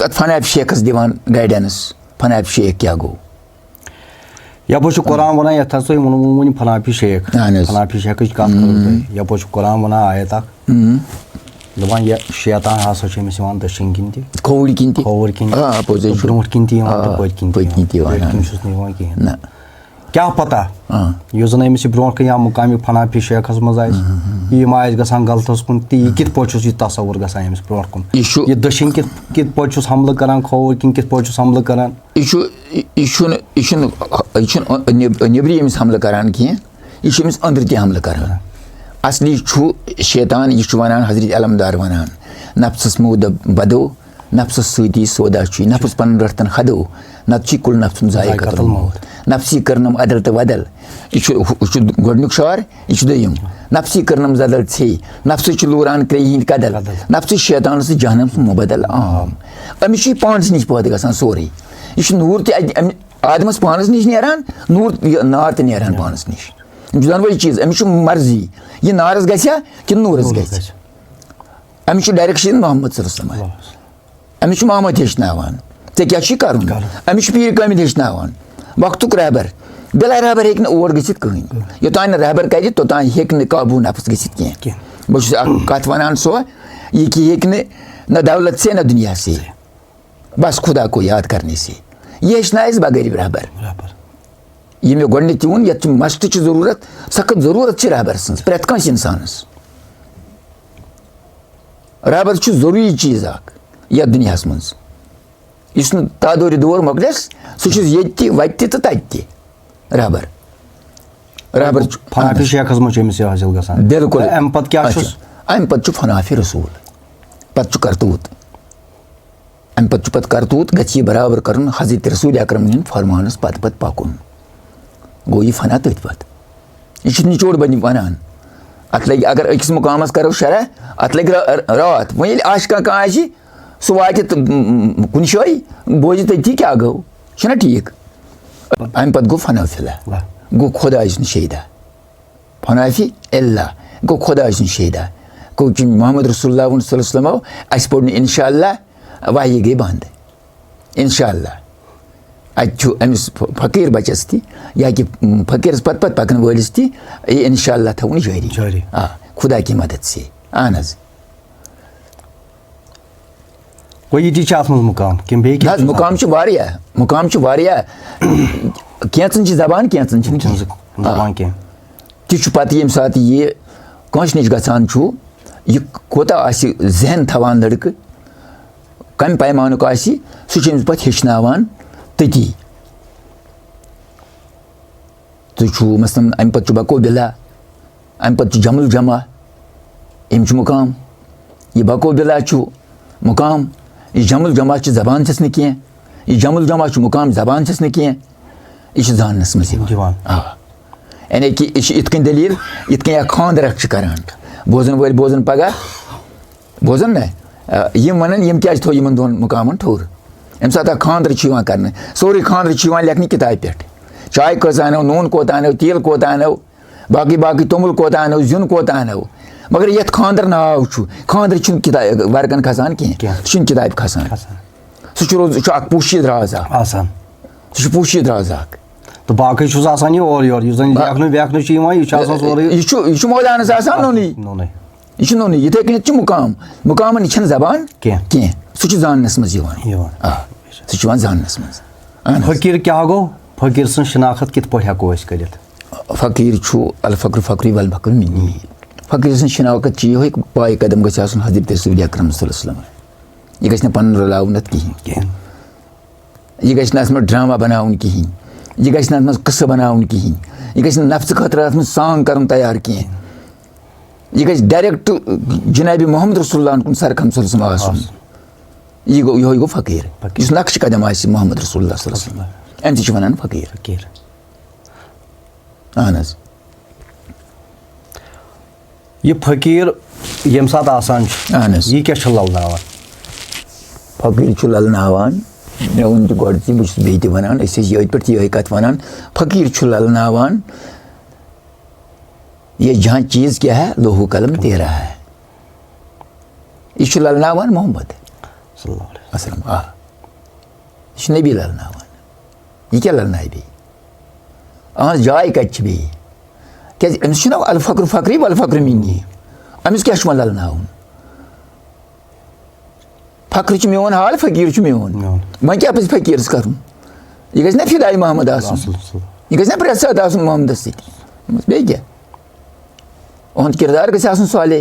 अत फनाफ शेखस दिवान गाइडेंस फनाफ शेख क्या गो यप कुरान वन ये वो फनाफी शेख फनाफी शेख कत यप कुरान वन आयत दपान यह शैतान हसा दशिन किन खोवर किन ब्रोह किन कहें क्या पता यह जन अमिस ब्रोह कह मुकाम फनाफी शेखस मज यम गसान गलतस कुन यह कित पे तस्वुर गसान अमिस ब्रोह कुन यह दशिन कित पे हमल करान खोवर किन कित पे हमल करान नबरी अमिस हमल करान कह यह अंदर तह हमल करान असली शैतान यह वन हजरत अलमदार वन नफ्सस मूद बदो नफ्सस सती सौदा नफ्स पन रटन हदो नत कुल नफ्स जायकतुल मौत नफ्सी करनम अदल तो वदल यह गोडनुक शार यह दोयम नफ्सी करनम जदल छे नफ्स लूरान क्रेह कदल नफ्स शैतान से जहनम मुबदल आम अमिस पानस नश पैद गसान सोरे यह नूर त आदमस पानस नश नेरान नूर नार त नेरान पानस नश दोनवे चीज अमिस मर्जी यह नारस गया कि नूरस गस अमिस डायरेक्शन मोहम्मद सल्लल्लाहु अमिस मोहम्मद हेचनावान ऐ क्या कर अमिस पीर कामिल हेचनावान वक्तुक रहबर बिला रहबर हेक और गसित कहीं योतान रहबर कर तोतान हेक न काबू नफ्स गसित कह बहुत कत वन सो ये कि हेक न दौलत से न दुनिया से बस खुदा को याद करने से ये हेचनाइस बगैर रहबर ये मे गोडनिक वन ये मस्ट जरूरत सख्त जरूरत रहबर सं प्रेत कंस इंसानस रहबर जरूरी चीज यथ दुनिया मज इस तादोर दौर मोकलस सह वत तो तत रहबर रहबर फनाफी शेखस मज हासिल गसान बिल्कुल अम पत क्या अम पत फनाफी रसूल पत करतूत अम पत करतूत गि बराबर कर हजरत रसूल अकरम फरमानस पत पत पकुन गो यह फना तथ पत यह निचोड़ बन वन अत लग अगर अकिस मुकामस करो शरह अत लग रात वो आश कह सह वात कुन जाए बोज तथी क्या गो ना ठीक अम पत गो फनाफिला गो खुदा शहीदा फनाफी अल्लाह गो खुदा शहीदा गो मोहम्मद रसूलुल्लाह सल्लल्लाहु अलैहि वसल्लम अस पोर इंशाअल्लाह वाही गई बंद इंशाअल्लाह अमिस फकीर बचस ती या कि फकीर पत पत पकन वलिस ती ये इंशाअल्लाह थवन जारी खुदा की मदद से अहन कोई मुकाम कि मुकाम मुकाम कैंचन जबान कैंचन जबान कह ती पत ये सात ये कंस नश गसान यह कोता जहन थवान लड़क कम पैमानुक सह पे हेचनावान तती तो मसलन अम पे बको बिला अम पे जमुल जमा अम मुकाम यह बको बिला मुकाम यह जमुल जमा जबान छस कह यह जमुल जमा मुकाम जबान छस कह यह जानस मज यानी कि यह इत दलील इत खानदर करान बोजन वल बोजन पगह बोजन ना यम वन यम क्या थो इन दोन मुकामन ठोर अम सात खानदर कर सोरे खानदर लेखन किताब पे चाय कस अनो नून कोत अनो तेल कोत अनो बाकी बाकी तोमुल कोत अनो जुन कोत अनो मगर ये खानदर नाव खानदर किताब वर्कन खसान कह किताब खसान सह पोशीद राज सह पोशीद राज तो बाकी आसान और योर लेखन वेखन यह मौदानस नोनी यह नोनी इथे कन मुकाम मुकामन यह जबान कह सह जानस मज सह जानस मज फकीर क्या गो फकीर सं शनाखत कित पे हेको कर फकीर अल फक्र फक्री वल फक्र मिनी फकीर सं शनाखत ये पाए कदम गस हजरत रसूल अकरम सल्लल्लाहु अलैहि वसल्लम यह गह रलावन कहें यह गह ड्रामा बनावन कहें यह गह कस्सा बनावन कहें यह गह नफ्स खतर अत सांग कर तैयार कहें यह गह डायरेक्ट जनाब मोहम्मद रसूलुल्लाह कुन सरकम सल्लल्लाहु यह गो फकीर इस नक्श कदम मोहम्मद रसूलुल्लाह सल्लल्लाहु अलैहि वसल्लम अम वन फकीर अहन यह फकीर यम सात आसान यह क्या ललनावान फकीर ललनावान मे वोन गोड बहुत बे वन ये पे कत वन फकीर ललनावान ये जहाँ चीज़ क्या है लोहू कलम तेरा है यह ललनावान मोहम्मद असलम यह नबी ललनावान यह क्या ललनाय बे अहन जाय कत बे क्या अमिस अल फक्र फक्री वल फक्र मिनी अमिस क्या ललनावन फक्र मेन हाल फकीर मेन वह क्या पे फकीरस कर यह गज ना फिदाई मोहम्मद यह गज ना प्रेत सात मोहम्मद बे क्या अहद किरदार गस साले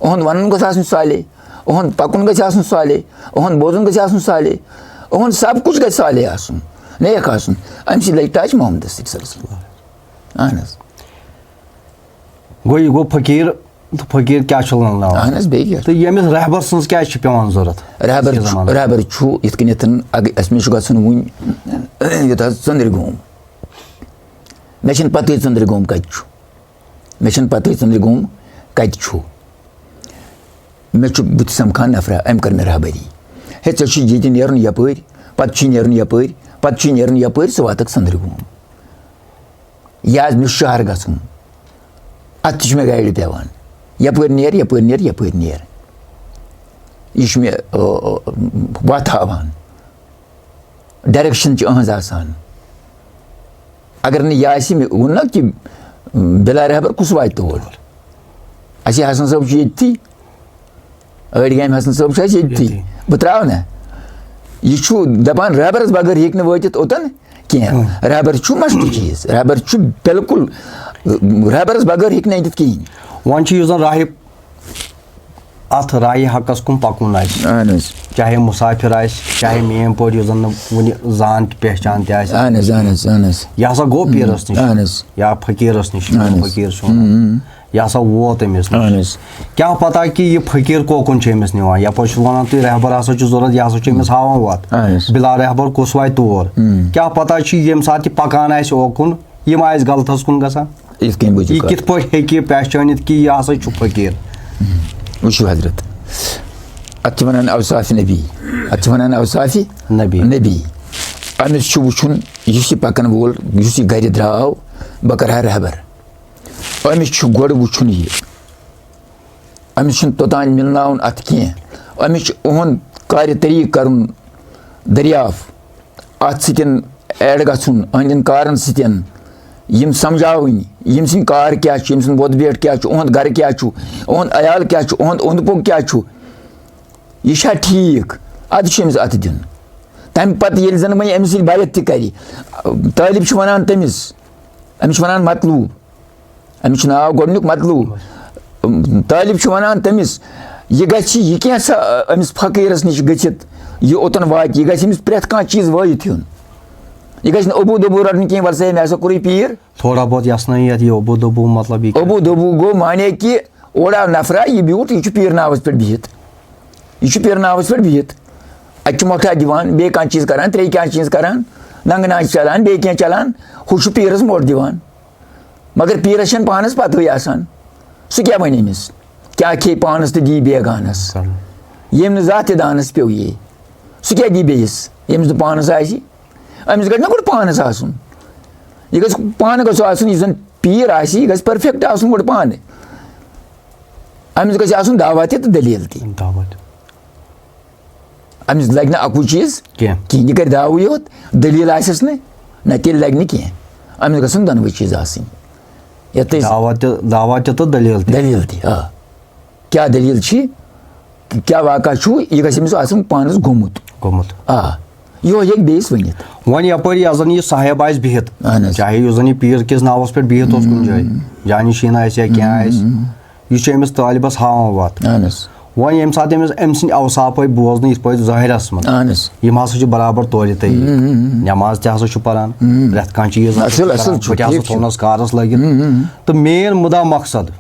अहद वन गस साले अहद पकुन गस साले अहद बोजन गस साले अहद सब कुछ गस साले नेक अम लग टच मोहम्मद अहन गो यह गो फकीर तो फकीर क्या अहन बे तो यमिस रहबर सज क्या पेवान जरूरत रहबर इत मे गन वन ये चंद्रगोम मे पत चंद्रगोम कत मे पत चंद्रगोम कत मे बुत समखान नफरा अम कर मे रहबरी हे ये नेरन यपर पत नेरन यपर पत नेरन यपर स वातक चंद्रगोम यह मे शहर गन अत मे गाड़ पेवान यपर नेर यपर नेर यपर नेर यह मे वत हावान डायरेक्शन अहज आसान अगर नहीं यह वोन ना कि बिला रहबर कुस वात तोर असे हसन साहब ये अड़ गाम हसन साहब ये बह त्रा ना यह दपान रहबरस बगैर हेक वात ओतन कह रहबर मस्त चीज रहबर बिल्कुल रहबरस बगैर हेक अत कहें वन राह अत राय हकस कुन पकुन चाहे मुसाफिर चाहे मेन पे वन जान पहचान यह गो पीरस निश या फकीरस निश फकीर यह वोत अमिस क्या पता कि यह फकीर कोकुन अमिस निवान यप वन तुम रहबर हसा जरूरत यह अमिस हावान वत बिला रहबर कुस वात तोर क्या पता ये सात पकान ओकुन यम आस गलतस कुन गसान यह कित पे पहचानित कि यह हसा फकीर वुचु हजरत अत वन अवसाफ नबी अत वन अवसाफ नबी अमिस वुचुन इस पकन वोल इस गर द्राव बह कर रहबर अमिस गोड़ वुचुन यह अमिस तोतान मिलनाउन अत कह अमिस उहुंद कार्य तरीक कर दरियाफ अत सतन एड गन अहंदन कारन सतन यम समझावन यम सिंद कार क्या यम सिंद वोद बेट क्या उहुंद गर क्या उहुंद अयाल क्या उहुंद ओंद पोक क्या यह ठीक अमिस अत दिन तम पत ये जन वह अमिस बायत तरी तालिब वन तमिस अमिस वन मतलूब अमिस नाव गोडनुक मतलूब तालिब वन तमिस यह गह क्या अमिस फकीरस निश गथित यह ओतन वात यह गमिस प्रेथ कह चीज वायत यून यह गि अबू दबू रटन कह वर्षे मे हसा कोर पीर थोड़ा बहुत यह अबू दबू मतलब अबू दबू गो माने कि ओड़ा नफरा यह ब्यूट यह पीर नावस पे बिहित यह पीर नावस पे बिहित अत मोटा दिवान बे कह चीज करान त्रे क्या चीज करान नंग नाच चलान बे क्या चलान हु पीरस मोट दिवान मगर पीरस पानस पत आसान सह क्या वन अमिस क्या खे पानस तो दी बेगानस यम जात दानस पे ये सह क्या दी बेस यमिस पानस अमिस गो गोड पानस आसन यह गो पान गो जन पीर यह गो परफेक्ट आसन गोड पान अमिस गो आसन दावत तो दलील त अमिस लग अकु चीज कहीं यह कर दाव योत दलील आसस न तेल लग कह अमिस गसन दोनवे चीज आसन दावत तो दलील त क्या दलील क्या वाक़ा यह गमिस आसन पानस गोमुत यो हेक बेस वनित वन यपर यह यह साहेब आस बिहित चाहे यह यह पीर किस नावस पे बिहित कुन जाए जानी शीन या क्या यह अमिस तालिबस हावान वत वन ये सात अम सद अवसाफ बोजन इत पे ज़ाहिरस मन यम हसा बराबर तोल तय नमाज तसा पान प्रथ कह चीज थोनस कारस लगित तो मेन मुदा मकसद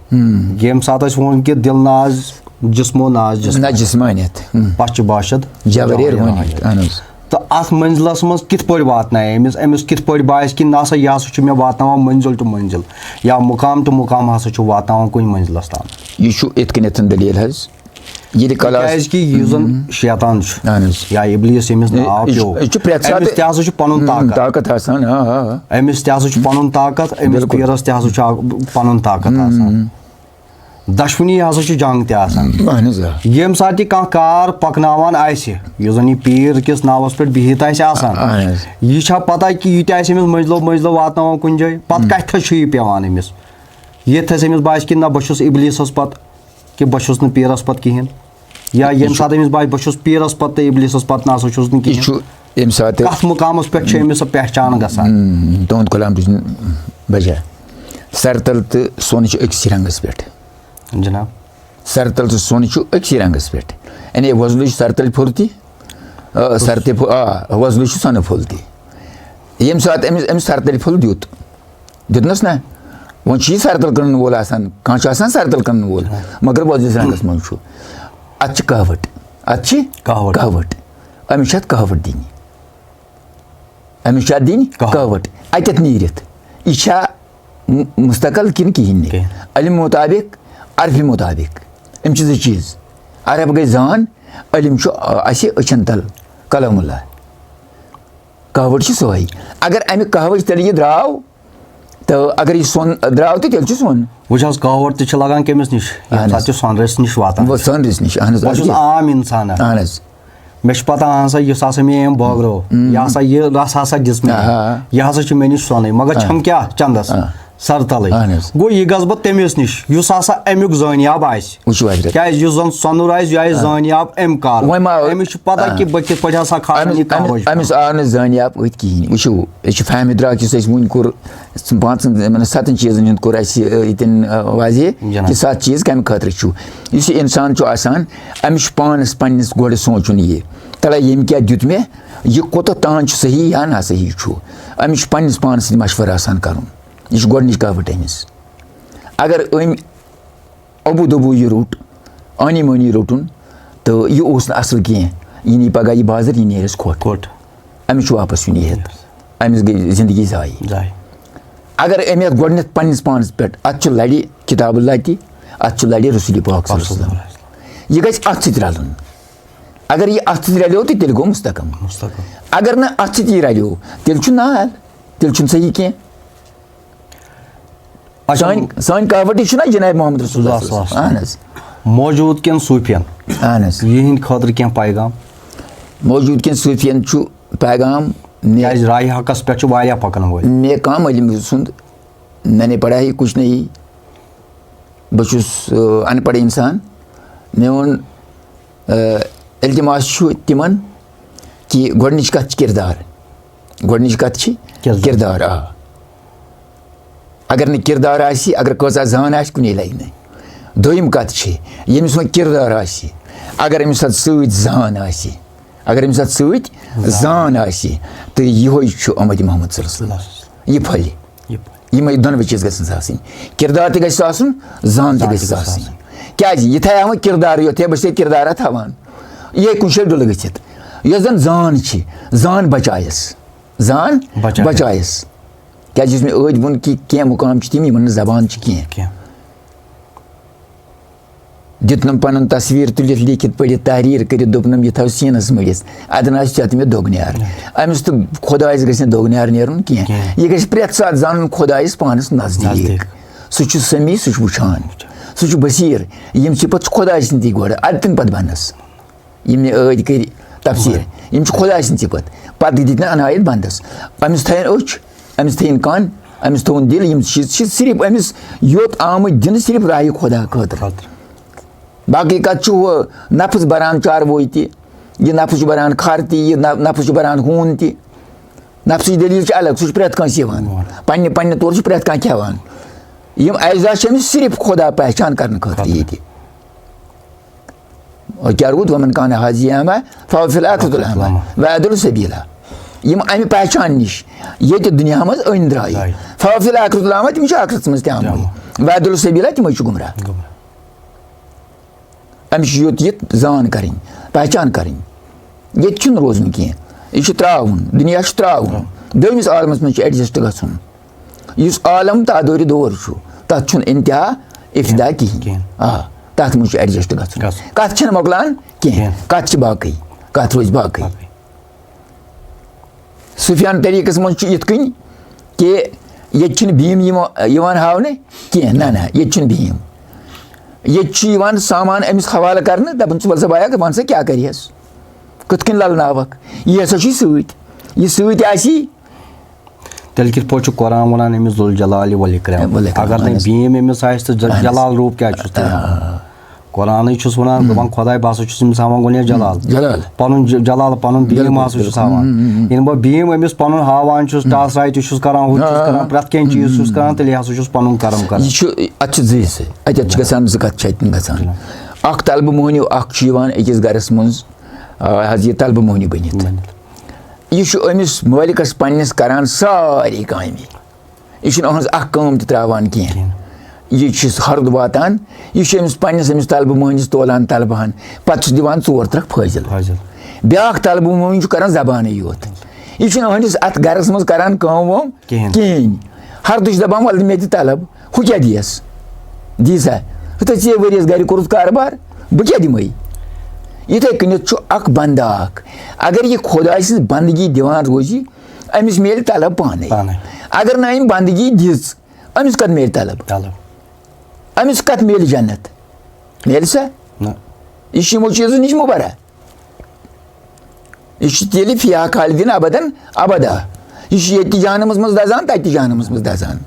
ये सात वो कि दिल नाज जिस्मो नाज जिस्मानियत पच बाशद तो अत मंजिलस मज कित पे वात अमिस कित पे बास कि ना यह हसा मे वात मंजिल टू मंजिल या मुकाम टू मुकाम हसा वात कुन मंजिलस ताम यह इत कन दलील हज कि शैतान या इब्लीस अमिस नाव पे पनुन ताकत अमिस पनुन ताकत अमिस पीरस पनुन ताकत दशवनी हसा जंग त यम सात कह कार पकनावान यह पीर किस नावस पे बिहित यह पता कि यह अमिस मंजिलो मंजिलो वात कुन जाए पत कथ यह पेवान अमिस ये अमिस बास कि ना बहुत इब्लीसस पत कि बहुत न पीरस पत कहें या ये सात अमिस बास बहुत पीरस पत तो इब्लीसस पत ना कह मुकामस पे अमिस पहचान गसान तुंद गुलाम बजा सरतल तो सोन अक्स रंगस पे जनाब सरतल तो सोन अक्स रंगस पे यानी वजल सरतल फुल त सरते वजल सन फुल त ये सात अमिस सरतल फुल दुतनस ना वो सरतल कन वोल कह सरतल कन वोल मगर वजलिस रंगस मन अत कहवट कहवट अमिस कहवट दिन अमिस दिन कहवट अत नीरत यह मुस्तकल किन कहें अलिम मुताबिक अरबी मुताबिक अम चीज अरब गई जान अलिम अचन तल कलमुल्ला कहवट सोई अगर अमि कहवट तेल यह द्राव तो अगर यह सोन द्राव तो तेल सोन वो कहवट तो लगान कमिस निश सनरस निश वातान वो सनरस निश आम इंसान मे पता हसा यह हसा मे एम बागरो यह हसा यह रस हसा दिस मे यह हसा मे निश सोन मगर छम क्या चंदस सर तल गो यह गस बह तमिस निश युस हसा अमुक जानियाब क्या जन सनुर यह जानियाब अम कार अमिस पता कि बह कित पे हसा अमिस आव न जानियाब अत कहें वो यह फहम इद्राक वन कोर 5-7 चीजन हूँ कोर इतन वाजे कि 7 चीज कम खतर इंसान अमिस पानस पन्नस गोड़ सोचुन ये तला यम क्या दुत मे यह कोत तान सही या ना सही अमिस पन्नस पानस मशवर आसान करुन यह गोडनिच कहावत अमिस अगर अम अबू दबू यह रोट आनी मानी रोटुन तो यह असल कह यह नी पगह यह बाजार यह नेरस खोट अमिस वापस युन यह अमिस गई जिंदगी जाय अगर अम गोडनथ पन्नस पानस पे अत लड़ि किताब लति अत लड़ि रसूल पाक यह गि अत सत रलन अगर यह अत सत रलो तो तेल गो मुस्तकम अगर न अत सत यह रलो तेल नाल तेल सही कह सान कहावत ना जनाब मोहम्मद रसूल मौजूद कन सूफियन यह खतर क्या पैगाम मौजूद कन सूफियन पैगाम राय हकस पे पकन वो मे काम अलिम सुंद मैंने पढ़ा ही कुछ नहीं बहुस अनपढ़ इंसान मे वोन इल्तिमास तिमन कि गोडनिच कथ किरदार गोडनिच कथ किरदार अगर न किरदार आसी अगर कसा जान आसी कुने लगे न दोयम कथ यमिस वो किरदार आसी अगर अमिस सत जान आसी अगर अमिस सत जान आसी तो यह उम्मत मोहम्मद सल्लल्लाहु यह फल यम दोनों चीज गसन किरदार तक जान तक क्या यह थो किरदार योत बस किरदार थवान यह कुछ डुल गथित यह जन जान बचायस जान बचायस क्या मे ऐद वोन कि क्या मुकाम तम जबान कह दितनम पन तस्वीर तुलित लिखित पढ़ित तहरीर कर दोपनम यह थो सीनस मड़िस अदन चत मे दोगनियार अमिस तो खुदायस गि दोगनियार नेरुन कह यह गि प्रेत सात जान खुदायस पानस नजदीक सह समी सह वुछान सह बसीर यम पे खुदाय सी गोड़ अदन पे बनस यम ऐद कर तफसीर यम खुदाय सी पे दित अनायत बंदस अमिस थन अच अमिस थन कान अमिस थोन दिल यम सिर्फ अमिस योत आमत दिन सिर्फ राय खुदा खतर बाकी कत नफ्स बरान चारवोय यह नफ्स बरान खर यह नफ्स बरान हून नफ्स दलील अलग सह प्रेत पन्ने पन्ने तौर प्रेत खेवान यम अज्जा सिर्फ खुदा पहचान करने खतर ये और क्या रूद वमन कान हाजी अमा फ़िल आखिरतुल अमा वअदल सबीला यम अमि पहचान निश ये दुनिया मज अन द्राय फ़िल आखिरतुल अमा तम आखिरत मज तम वअदल सबीला तम गुमराह अमिस योत ये जान करें पहचान करें ये रोजन कह यह त्राउन दुनिया त्राउन दोमिस आलमस मज एडजस्ट गसन इस आलम तादोर दौर तथ इंतहा इफ्तदा कहें तथ मज एडजस्ट गसन कथ मकलान कह कथ बाकी कथ रोज बाकी सुफियान तरीकस मज इत कन कि ये भीम हावने कह ना ये भीम ये सामान अमिस हवाला कर दपान वल सा बाया वन सा क्या करियस कत कन ललनावक यह हसा यह सी तेल कित पे कुरान वनान अमिस जुल जलाल वल इकराम अगर न भीम अमिस आस तो जलाल रूप क्या कुरान वनान दपान खुदा बह हावान गोने जलाल पन जलाल पन भीम हावान इन बह भीम अमिस पन हावान टास राय करान प्रत कह चीज करान तेल हसा पन करम कर अख तलब मोहनियो अकिस गरस मज यह तलब मोहनी बनित यह अमिस मालिकस पन्नस करान सारी कामि यह अहज कम त्रावान कह यह हर्द वातान यह अमिस तलब मोहनिस तोलान तलबहन पे दिवान 4 ट्रक फाजिल ब्या तलब मोहन करान जबान योत यह अहंदिस अत गरस मज करान काम वम कहें हर्द दपान वल मे तलब हु क्या दियस दी सा तो चे वरियस गर कोर कारबार बह क्या दिम इथे कनित अख बंदा अगर यह खुदाय सज बंदगी दिवान रोजी अमिस मेल तलब पाने अगर ना अम बंदगी दिस अमिस कत मेल तलब अमिस कत मेल जन्नत मेल सा यह यमो चीजों नश मुबरा यह तेल फिया खालिदीन अबदन अबदा यह जहनमस मज दजान तत जहनमस मज दजान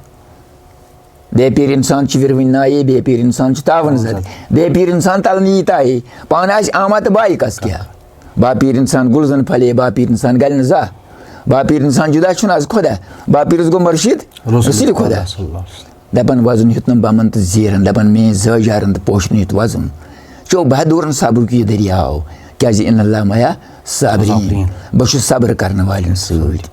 बे पीर इंसान विरवन नाये बे पीर इंसान तावन जद बे पीर इंसान तल नी ताये पान आमा तो बाई कस क्या बा पीर इंसान गुलजन फले बा पीर इंसान गल जा बा पीर इंसान जुदा छुन आज खुदा बा पीर गो मुर्शिद रसूल खुदा दपन वजन युतन बमन तो जीरन दपन मे जजारन तो पोषण युत वजन चो बहादुरन सब्र की दरियाओ क्या इन अल्लाह मया साबरीन बश सब्र करने वाले सत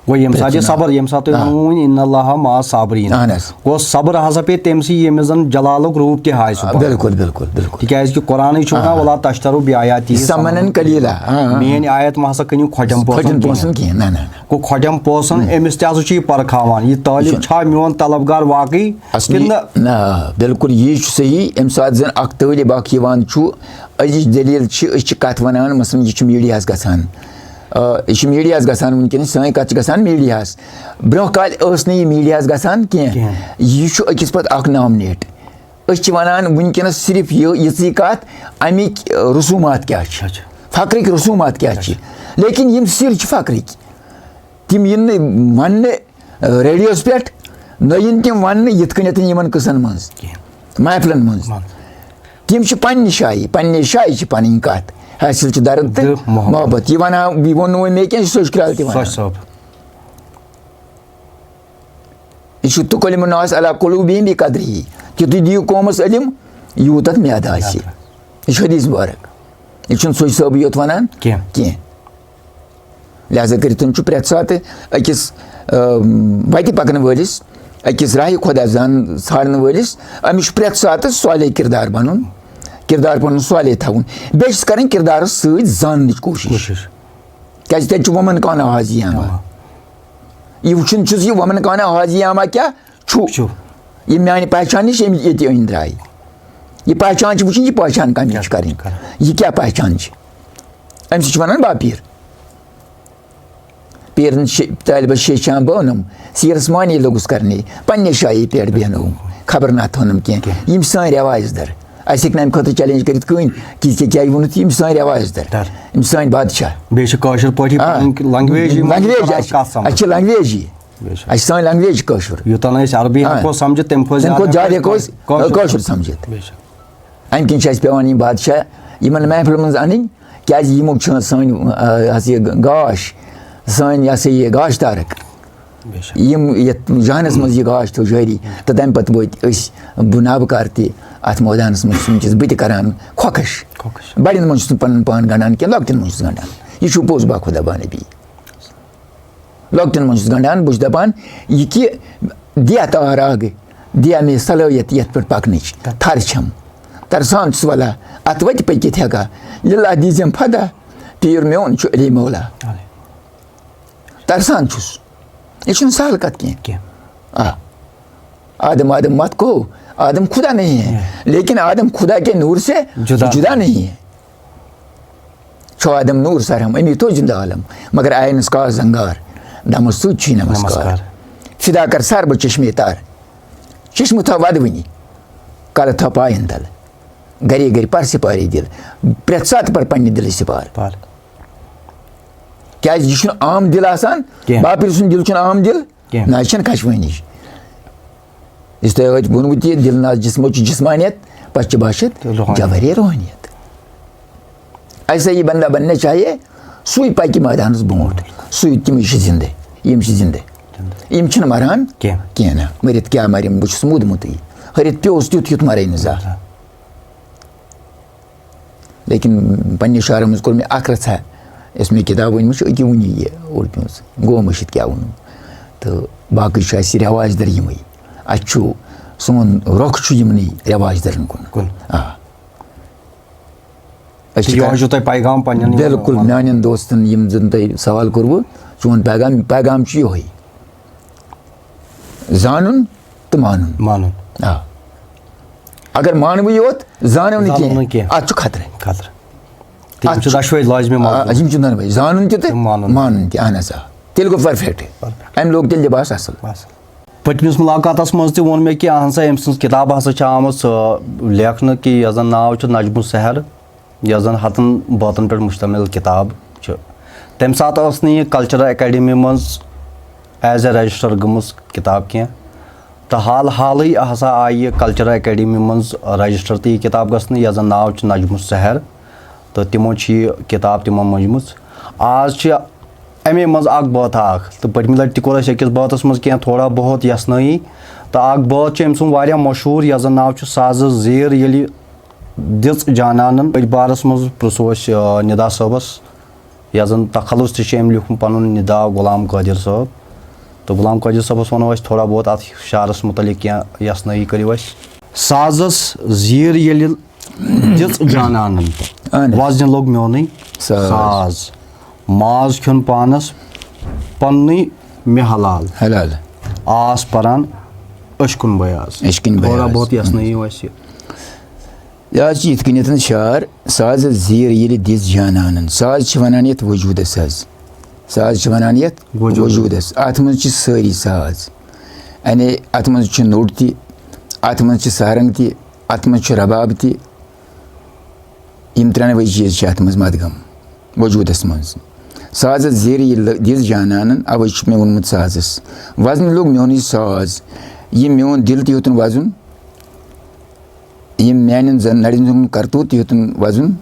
वो ये सबर ये वन इन अल्लाह मा साबरीन गो सब्र हसा पे तमसी ये जन जलालुक रूप ते हाय सु बिल्कुल बिल्कुल बिल्कुल तिकाज कि कुरान छुना वला तशतरु बि आयाती समनन कलीला मेन आयत मा हसा कनियो खजम पोसन की ना ना को खजम पोसन एमिस ते छि परखावान ये तालिब छा मियोन तलबगार वाकई ना बिल्कुल ये सही एम सात जन अख तालिब अख यवान छु अजिज दलील छि कथ वनान मसलन ये मीडिया गसान यह मीडिया गसान वनकन सन कत गसान मीडिया ब्रोह काल नहीं मीडिया गसान कह यह अकिस पे अख नॉमिनेट वन वनकन सिर्फ ये कत अमिक रसूमात क्या फ़ख्रिक रसूमात क्या लेकिन यम सिर फ़ख्रिक तम इन वन रेडियोस पे इन तम वन यन कसन मज महफिलन मज तम पन्ने शाये पन कत हासिल दर्द तो मोहब्बत यह वना वो मे क्या सोच कराल यह तुकलिम नास अला कुलूबिहिम बिक़द्रिही कि तुम दियो कौमस इल्म यूत म्याद आसि यह हदीस मुबारक यह सोच सब योत वनान कह लिहाजा कर प्रेत सात अकिस वत पकन वलिस अकिस राह खुदा जान ाड़न वलिस अमिश प्रेत सात साले किरदार बनन किरदार पन साले थवन बेस करें किरदार जान कोशिश क्या ते वमन कान हाजी आमा यह वुचन यह वमन कान हाजी आमा क्या यह मानी पहचान ये अंद द्राय यह पहचान वुचन यह पहचान कम करें यह क्या पहचान अम वन बा पीर पीर तालिब शेशान बनम सीरस मानी लगुस करने पन्ने शाही पे बेहनो खबर ना थोनम कह यम सन रवाज दर अस अम खुद चैलेंज कर क्या वो यम सन रवाज दर यम सन बादशाह लैंग्वेज लैंग्वेज सन लैंग्वेज यूतन अरबी समझ तम ज्यादा समझित अम किन पे बादशाह इन महफिल मज अन क्या यमो सन गाश सन यह गाश तारक यम जहानस मज यह गाश तो जारी तो तम पे वो बुनाबकार अत मैदानस मज बह करान खोखश बड़न मज पन पान गंडान क्या लकटन मज गंडान यह पोज बा खुदा बानबी लकटन मज गंडान बुझ दपान यह कि दिया तार आग दिया मे सलाहियत ये पे पकन थर छम तरसान वला अत वत पकित हेका लिल्ला दीजम फदा पीर मोन अली मौला तरसान यह सहल कत कह आदम आदम मत को आदम खुदा नहीं है लेकिन आदम खुदा के नूर से जुदा नहीं है छो आदम नूर सर हम अमी तो जिंदा आलम मगर आय नस्का जंगार दम सूची नमस्कार फिदा कर सर ब चश्मे तार चश्म था वदवनी कल था पायन दल गरी गरी पर सिपारी दिल प्रेत सात पर पन्ने दिल सिपार क्या यह आम दिल आसान बापिर सुन दिल आम दिल ना कशवानी इस वोनमुत यह दिल ना जिस्मो जिस्मानियत पे बाशत जवारी रूहानियत ऐसा ये बंदा बनना चाहिए सुई पक मैदान ब्रोट सुई तम जिंदे यम जिंदे यम मरान कह ना मरित क्या मरम बहुत मूदमुत हरित प्योस तुत युत मर जा लेकिन पन्ने शहर मज कोर मे अख रहा इस मे किताब वन अकि वन यह उर्दू गो मशिद क्या वन तो बाकी रवाज दर यम अच्छु सोन रोख यमन रवाज दरन कुन बिल्कुल मान दोस्तन यम जन तुम सवाल कोरव चोन पैगाम ये जानन तो मानुन अगर मानव योत जानो न अत खतरे जानन तो मानुन अहन तेल गो परफेक्ट अम लोग तेल लिबास असल पटमिस मुलाकात मज वोन मे अहन सा अम किताब हसा आम लेखन कि यह नाव नजमुल सहर यह जन हतन बातन पे मुश्तमिल किताब तम सात यह कल्चरल एकेडमी मज एज ए रजिस्टर गमज किताब क्या तो हाल हाल हसा आई यह कल्चरल एकेडमी मज रजिस्टर तो यह किताब गसन यह जन नाव नजमुस सहर तो तिमो किताब तिमो मजम आज अमे मज बात तो पतम लट तोर अकिस बातस मज क्या थोड़ा बहुत यसनई तो बात अम सुन वारिया मशहूर यह जन नाव साज जीर ये दिच जानानन बारस मज प्रुसो निदा सबस यह जन तखलुस तम लिखुम पन निदा गुलाम कादिर साहब तो गुलाम कादिर साहबस वनो थोड़ा बहुत अत शारस मुतलिक क्या यसनई करो साजस जीर ये दिच जानानन वजन लोग म्योन साज माज खन पानस पन्नी मे हलाल हलाल आस परान अशकुन बयाज थोड़ा बहुत यसनई यह इत शार साज जीर ये दिस जानान साज वनान ये वजूदस साज वनान ये वजूदस अत मज सारी साज यानी अत मज नोट ति अत मज सारंग ति अत मज रबाब ति त्रेनवे चीज अत मज मदगम वजूदस मज साज जीर ये दिस जानान अवे मे वोनमुत साजस वजन लोग म्योन साज यह मोन दिल तुन वजन यम मान जन नड़न करतूत युतन वजन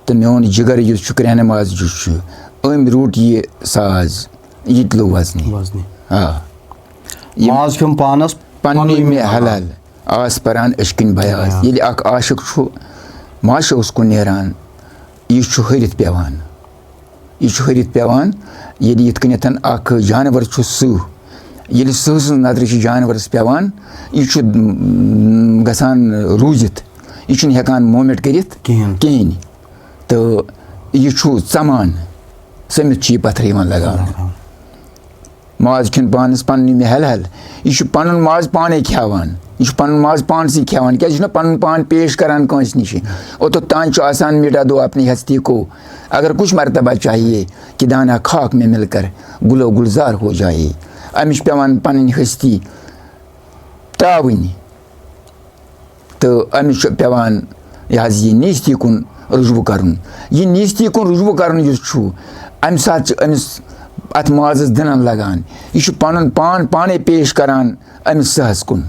तो मोन जिगर रहनमाज अम रूट ये साज ये लोग वजन हाँ माज खम पानस पन्नी में हलाल आस परान अशकिन बयाज ये आशिक माशस कुन नेरान यह हरित पेवान यह हरित पेवान ये यथ जानवर सह ये सह नजर जानवरस पेवान यह गसान रूजित यह हेकान मूवमेंट करित कहें तो यह चमान समित यह पत्थर लगान माज खन पानस पन्नी में हल हल यह पन माज पाने खावान यह पन माज पान सी खावान क्या पन पान पेश करान कंस निश ओतोतान आसान मिटा दो अपनी हस्ती को अगर कुछ मरतबा चाहिए कि दाना खाक में मिलकर गुलो गुलजार हो जाए अमिश पेवान पन हस्ती त्रावनी तो अमिश पेवान यह नीस्ती कुन रुजू करन यह नीस्ती कुन रुजू करन अम सात अमिस अत माजस दनन लगान यह पन पान पाने पेश करान अमिस सहस कुन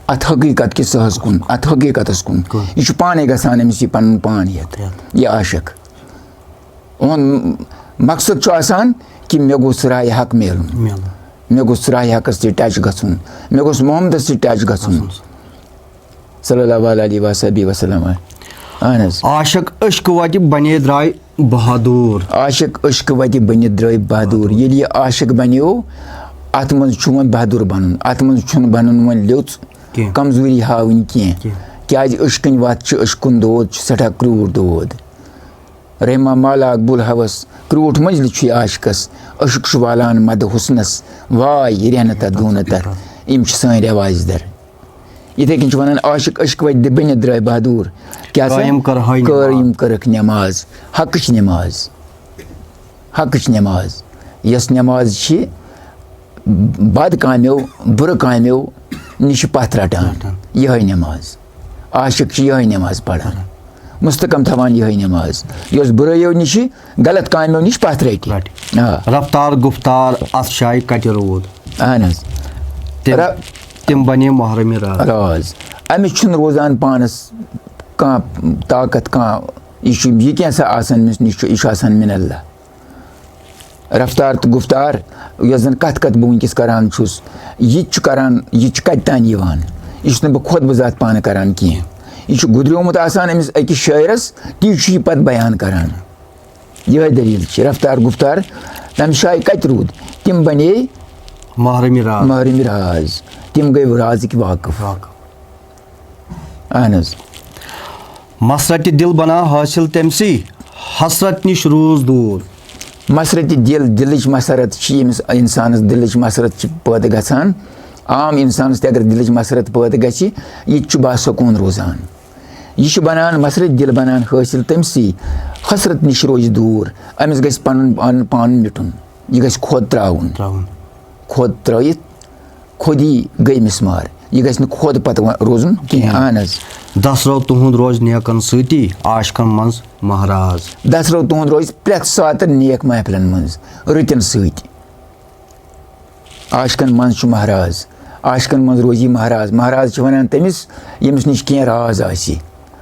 अत हकीकत के सहस कुन अत हकीकतस कुन यह पाने गसान अमिस यह पन पान यह आशिक मकसद आसान कि मे गोस राय हक मिलुन मे गोस राय हकस टच गछुन मे गोस मोहम्मदस टच गछुन सल्लल्लाहु अलैहि वसल्लम आशिक इश्क वति बने द्राय बहादुर आशिक इश्क वति बने द्राय बहादुर ये आशिक बनो अत मज बहादुर बनन अत मज बनन वन लोच कमजोरी हावन क्या इश्कन वत इश्कुन दोद सठा क्रूर दोद रहमा माला अकबुल हवस क्रूठ मंजिल आशिकस अशक वालान मद हुसनस वाय रहनत दूनत यम सान रवाज दर इथे कन वन आशिक अशक वत बन द्राय बहादुर क्या कयम करक नमाज हकच नमाज यस नमाज बद काम्यो बुर काम्यो निश पथ रटान यह नमाज आशिक यह नमाज पढ़ान मुस्तकम थवान यह नमाज यस बुरायो निश गलत काम्यो निश पथ रट रफ्तार गुफ्तार अत शाय कट रोद अहन तिम बने महरम राज अमिस रोजान पानस कह ताकत कह यह कैसा आसन निश यह मिनल्ला रफ्तार तो गुफ्तार यह जन कत कत बह वनकस करान यह करान यह कत तान यह बह खुद बजात पान करान कह यह गुदरियोमुत आसान अमिस अकिस शायरस ती पत बयान करान यह दलील रफ्तार गुफ्तार तम शाय कत रूद तिम बने महरम राज तिम गई राज कि वाकफ अहन मसरत दिल बना हासिल तमसी हसरत निश रोज दूर मसरत दिलच मसरत इंसानस दिलच मसरत पैदा गसान आम इंसानस अगर दिलच मसरत पैदा गि यह बासकून रोजान यह बनान मसरत दिल बनान हासिल तमसी हसरत निश रोज दूर अमिस गि पन पान मिटुन यह गि खोद त्राउन खोद त्रयित खुदी गई मिसमार यह गژھِ नہٕ खोद पतः रोजन कहें अहन हज दसरो तुहद रोज नेकन सती आशकन मज महाराज दसरो तुहद रोज प्रैत सात नेक महफिलन मज रुतन सत आशकन मज छु महाराज आशकन मज रोजी महाराज महाराज वनान तमिस यमिस निश कह राज आसि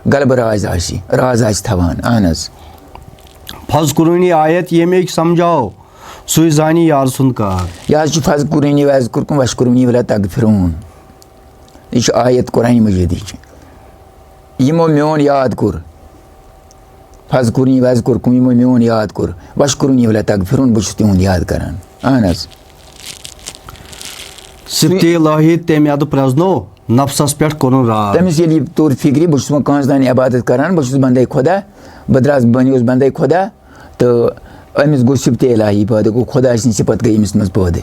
गलब राज आसि राज आसि थवान अहन हज फज कुरनी आयत ये समझाओ सु जानी यार सुन कार यह फज कुरनी वज कुरकुम वश कुरनी वला तग फिरून यह आयत कुरान मजीद यमो मोन याद कोर फज कुरनी वज कुरकुम यमो मोन याद कोर वश कुरनी वला तग फिरून बह तिहुंद याद करान अहन हज सिप्ते लाही तम अद प्रजनो नफ्सस पे कोन राज तमिस ये तोर फिक्री बह कंस तान इबादत करान बह बंदे खुदा बह द्रास बनियोस बंदे खुदा तो अमिस गो सिप्ते इलाही पैदा गो खुदा सं सिपत गई अमिस मज पैदा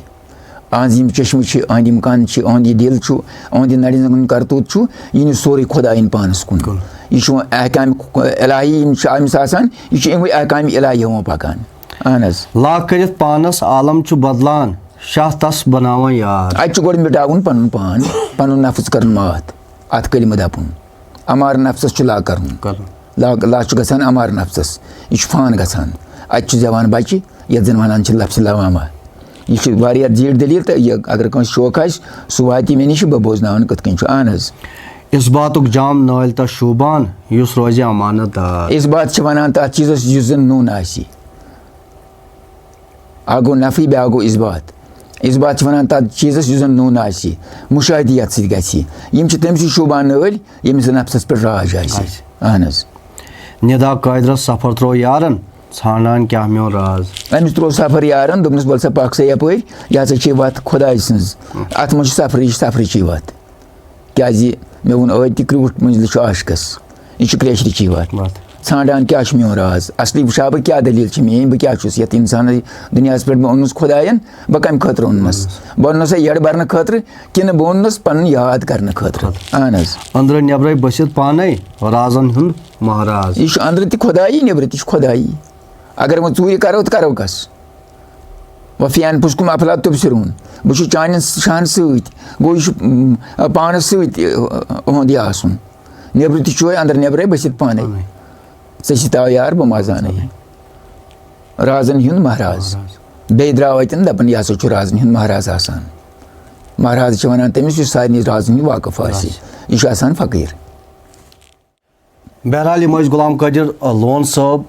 अहज यम चश्म अहद मकान अहद यह दिल अहद नड़न करतूत यह सोरे खुदा इन पानस कुन यह अहकाम इलाही अमिस आसान यह अहकाम इलाही वो पकान अहन हज लाख कर पानस आलम बदलान शाह तस बनावान यार अत गो मिटावन पन पान पन नफ्स कर मात अत कलिम दपुन अमार नफ्सस ला कर ला गसान अमार नफ्सस यह फान गसान अत जवान बच्चे ये जन वनान लफ्स लवामा यह जीट दलील तो यह अगर कह शौक आस सह वात मे नश बह बोजन कत कन अहन हज इस बातुक जाम नाल तो शोबान युस रोज अमानत दार इस बात वनान तथ चीजस युस जन नून आसि आ गो नफी बे गो इस बात वनान तथ चीजस युस जन नून आसि मुशाहिदियत सत गि यम तमस शोबान नल यमिस नफ्सस पे राज आसि अहन हज निदा कायदरस सफर त्रो यारन छानान क्या मेरो राज अमिस त्रो सफर यारन दोपनस बोल सा पाक सा यपरि यह हसा वत खुदा सज अत मज सफर वत क्या मे वोन अत त्रुट मंजिल आशकस यह क्रेशर वत ान क्या मेरो राज असली वुचा बह क्या दलील मेन बह क्या ये इंसान दुनिया पे बह ओनस खुदायन बह कम खतर ओनस बह ओनस यड़ भरने खतर कि बह ओनस पन याद करने खतर अहन हज अंदर नब्र बसित पाने राजन हुंद महाराज यह अंदर खुदाई नब्र त खुदाई अगर वो चूर करो तो करो कस वफियान पुष्कुम अफला तुबसरून बह चान शान सत गो यह पानस सद आसन नब्र त अंदर नब्रे बसित पाने षिताव यार बह मजान राजन हुंद महाराज बे द्राव अतन दपन यह हसा राजन हुंद महाराज आसान महाराज वनान तमिस सारे राजन हुंद वाकफ आसि यह आसान फकीर बहरहाल यम गुलाम कादिर लोन साहब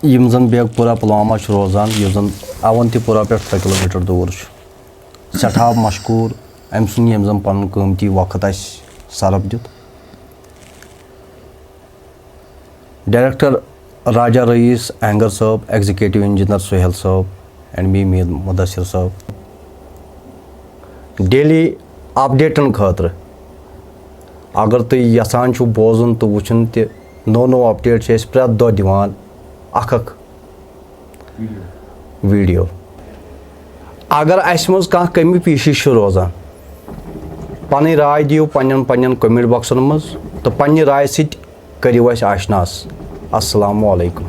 यम जन बेगपुरा पुलवामा रोजान यह जन अवंतीपुरा पे 3 किलोमीटर दूर सठा मशकूर अम सुन यम जन पन कीमती वक्त सरफ दित डायरेक्टर राजा रईस एंगर साहब एग्जीक्यूटिव इंजीनियर सुहेल साहब एंड मी मीर मुदस्सिर साहब डेली अपडेटन खतर अगर तुम यसान बोजन तो वुचन त नो अपडेट प्रत दह दिवान अख वीडियो अगर अस मज कह कमी पेशी रोजान पन राय दियो पन्न कमेंट बॉक्सन मज तो पन्ने राय सत करियो अस आशनास अस्सलामु अलैकुम।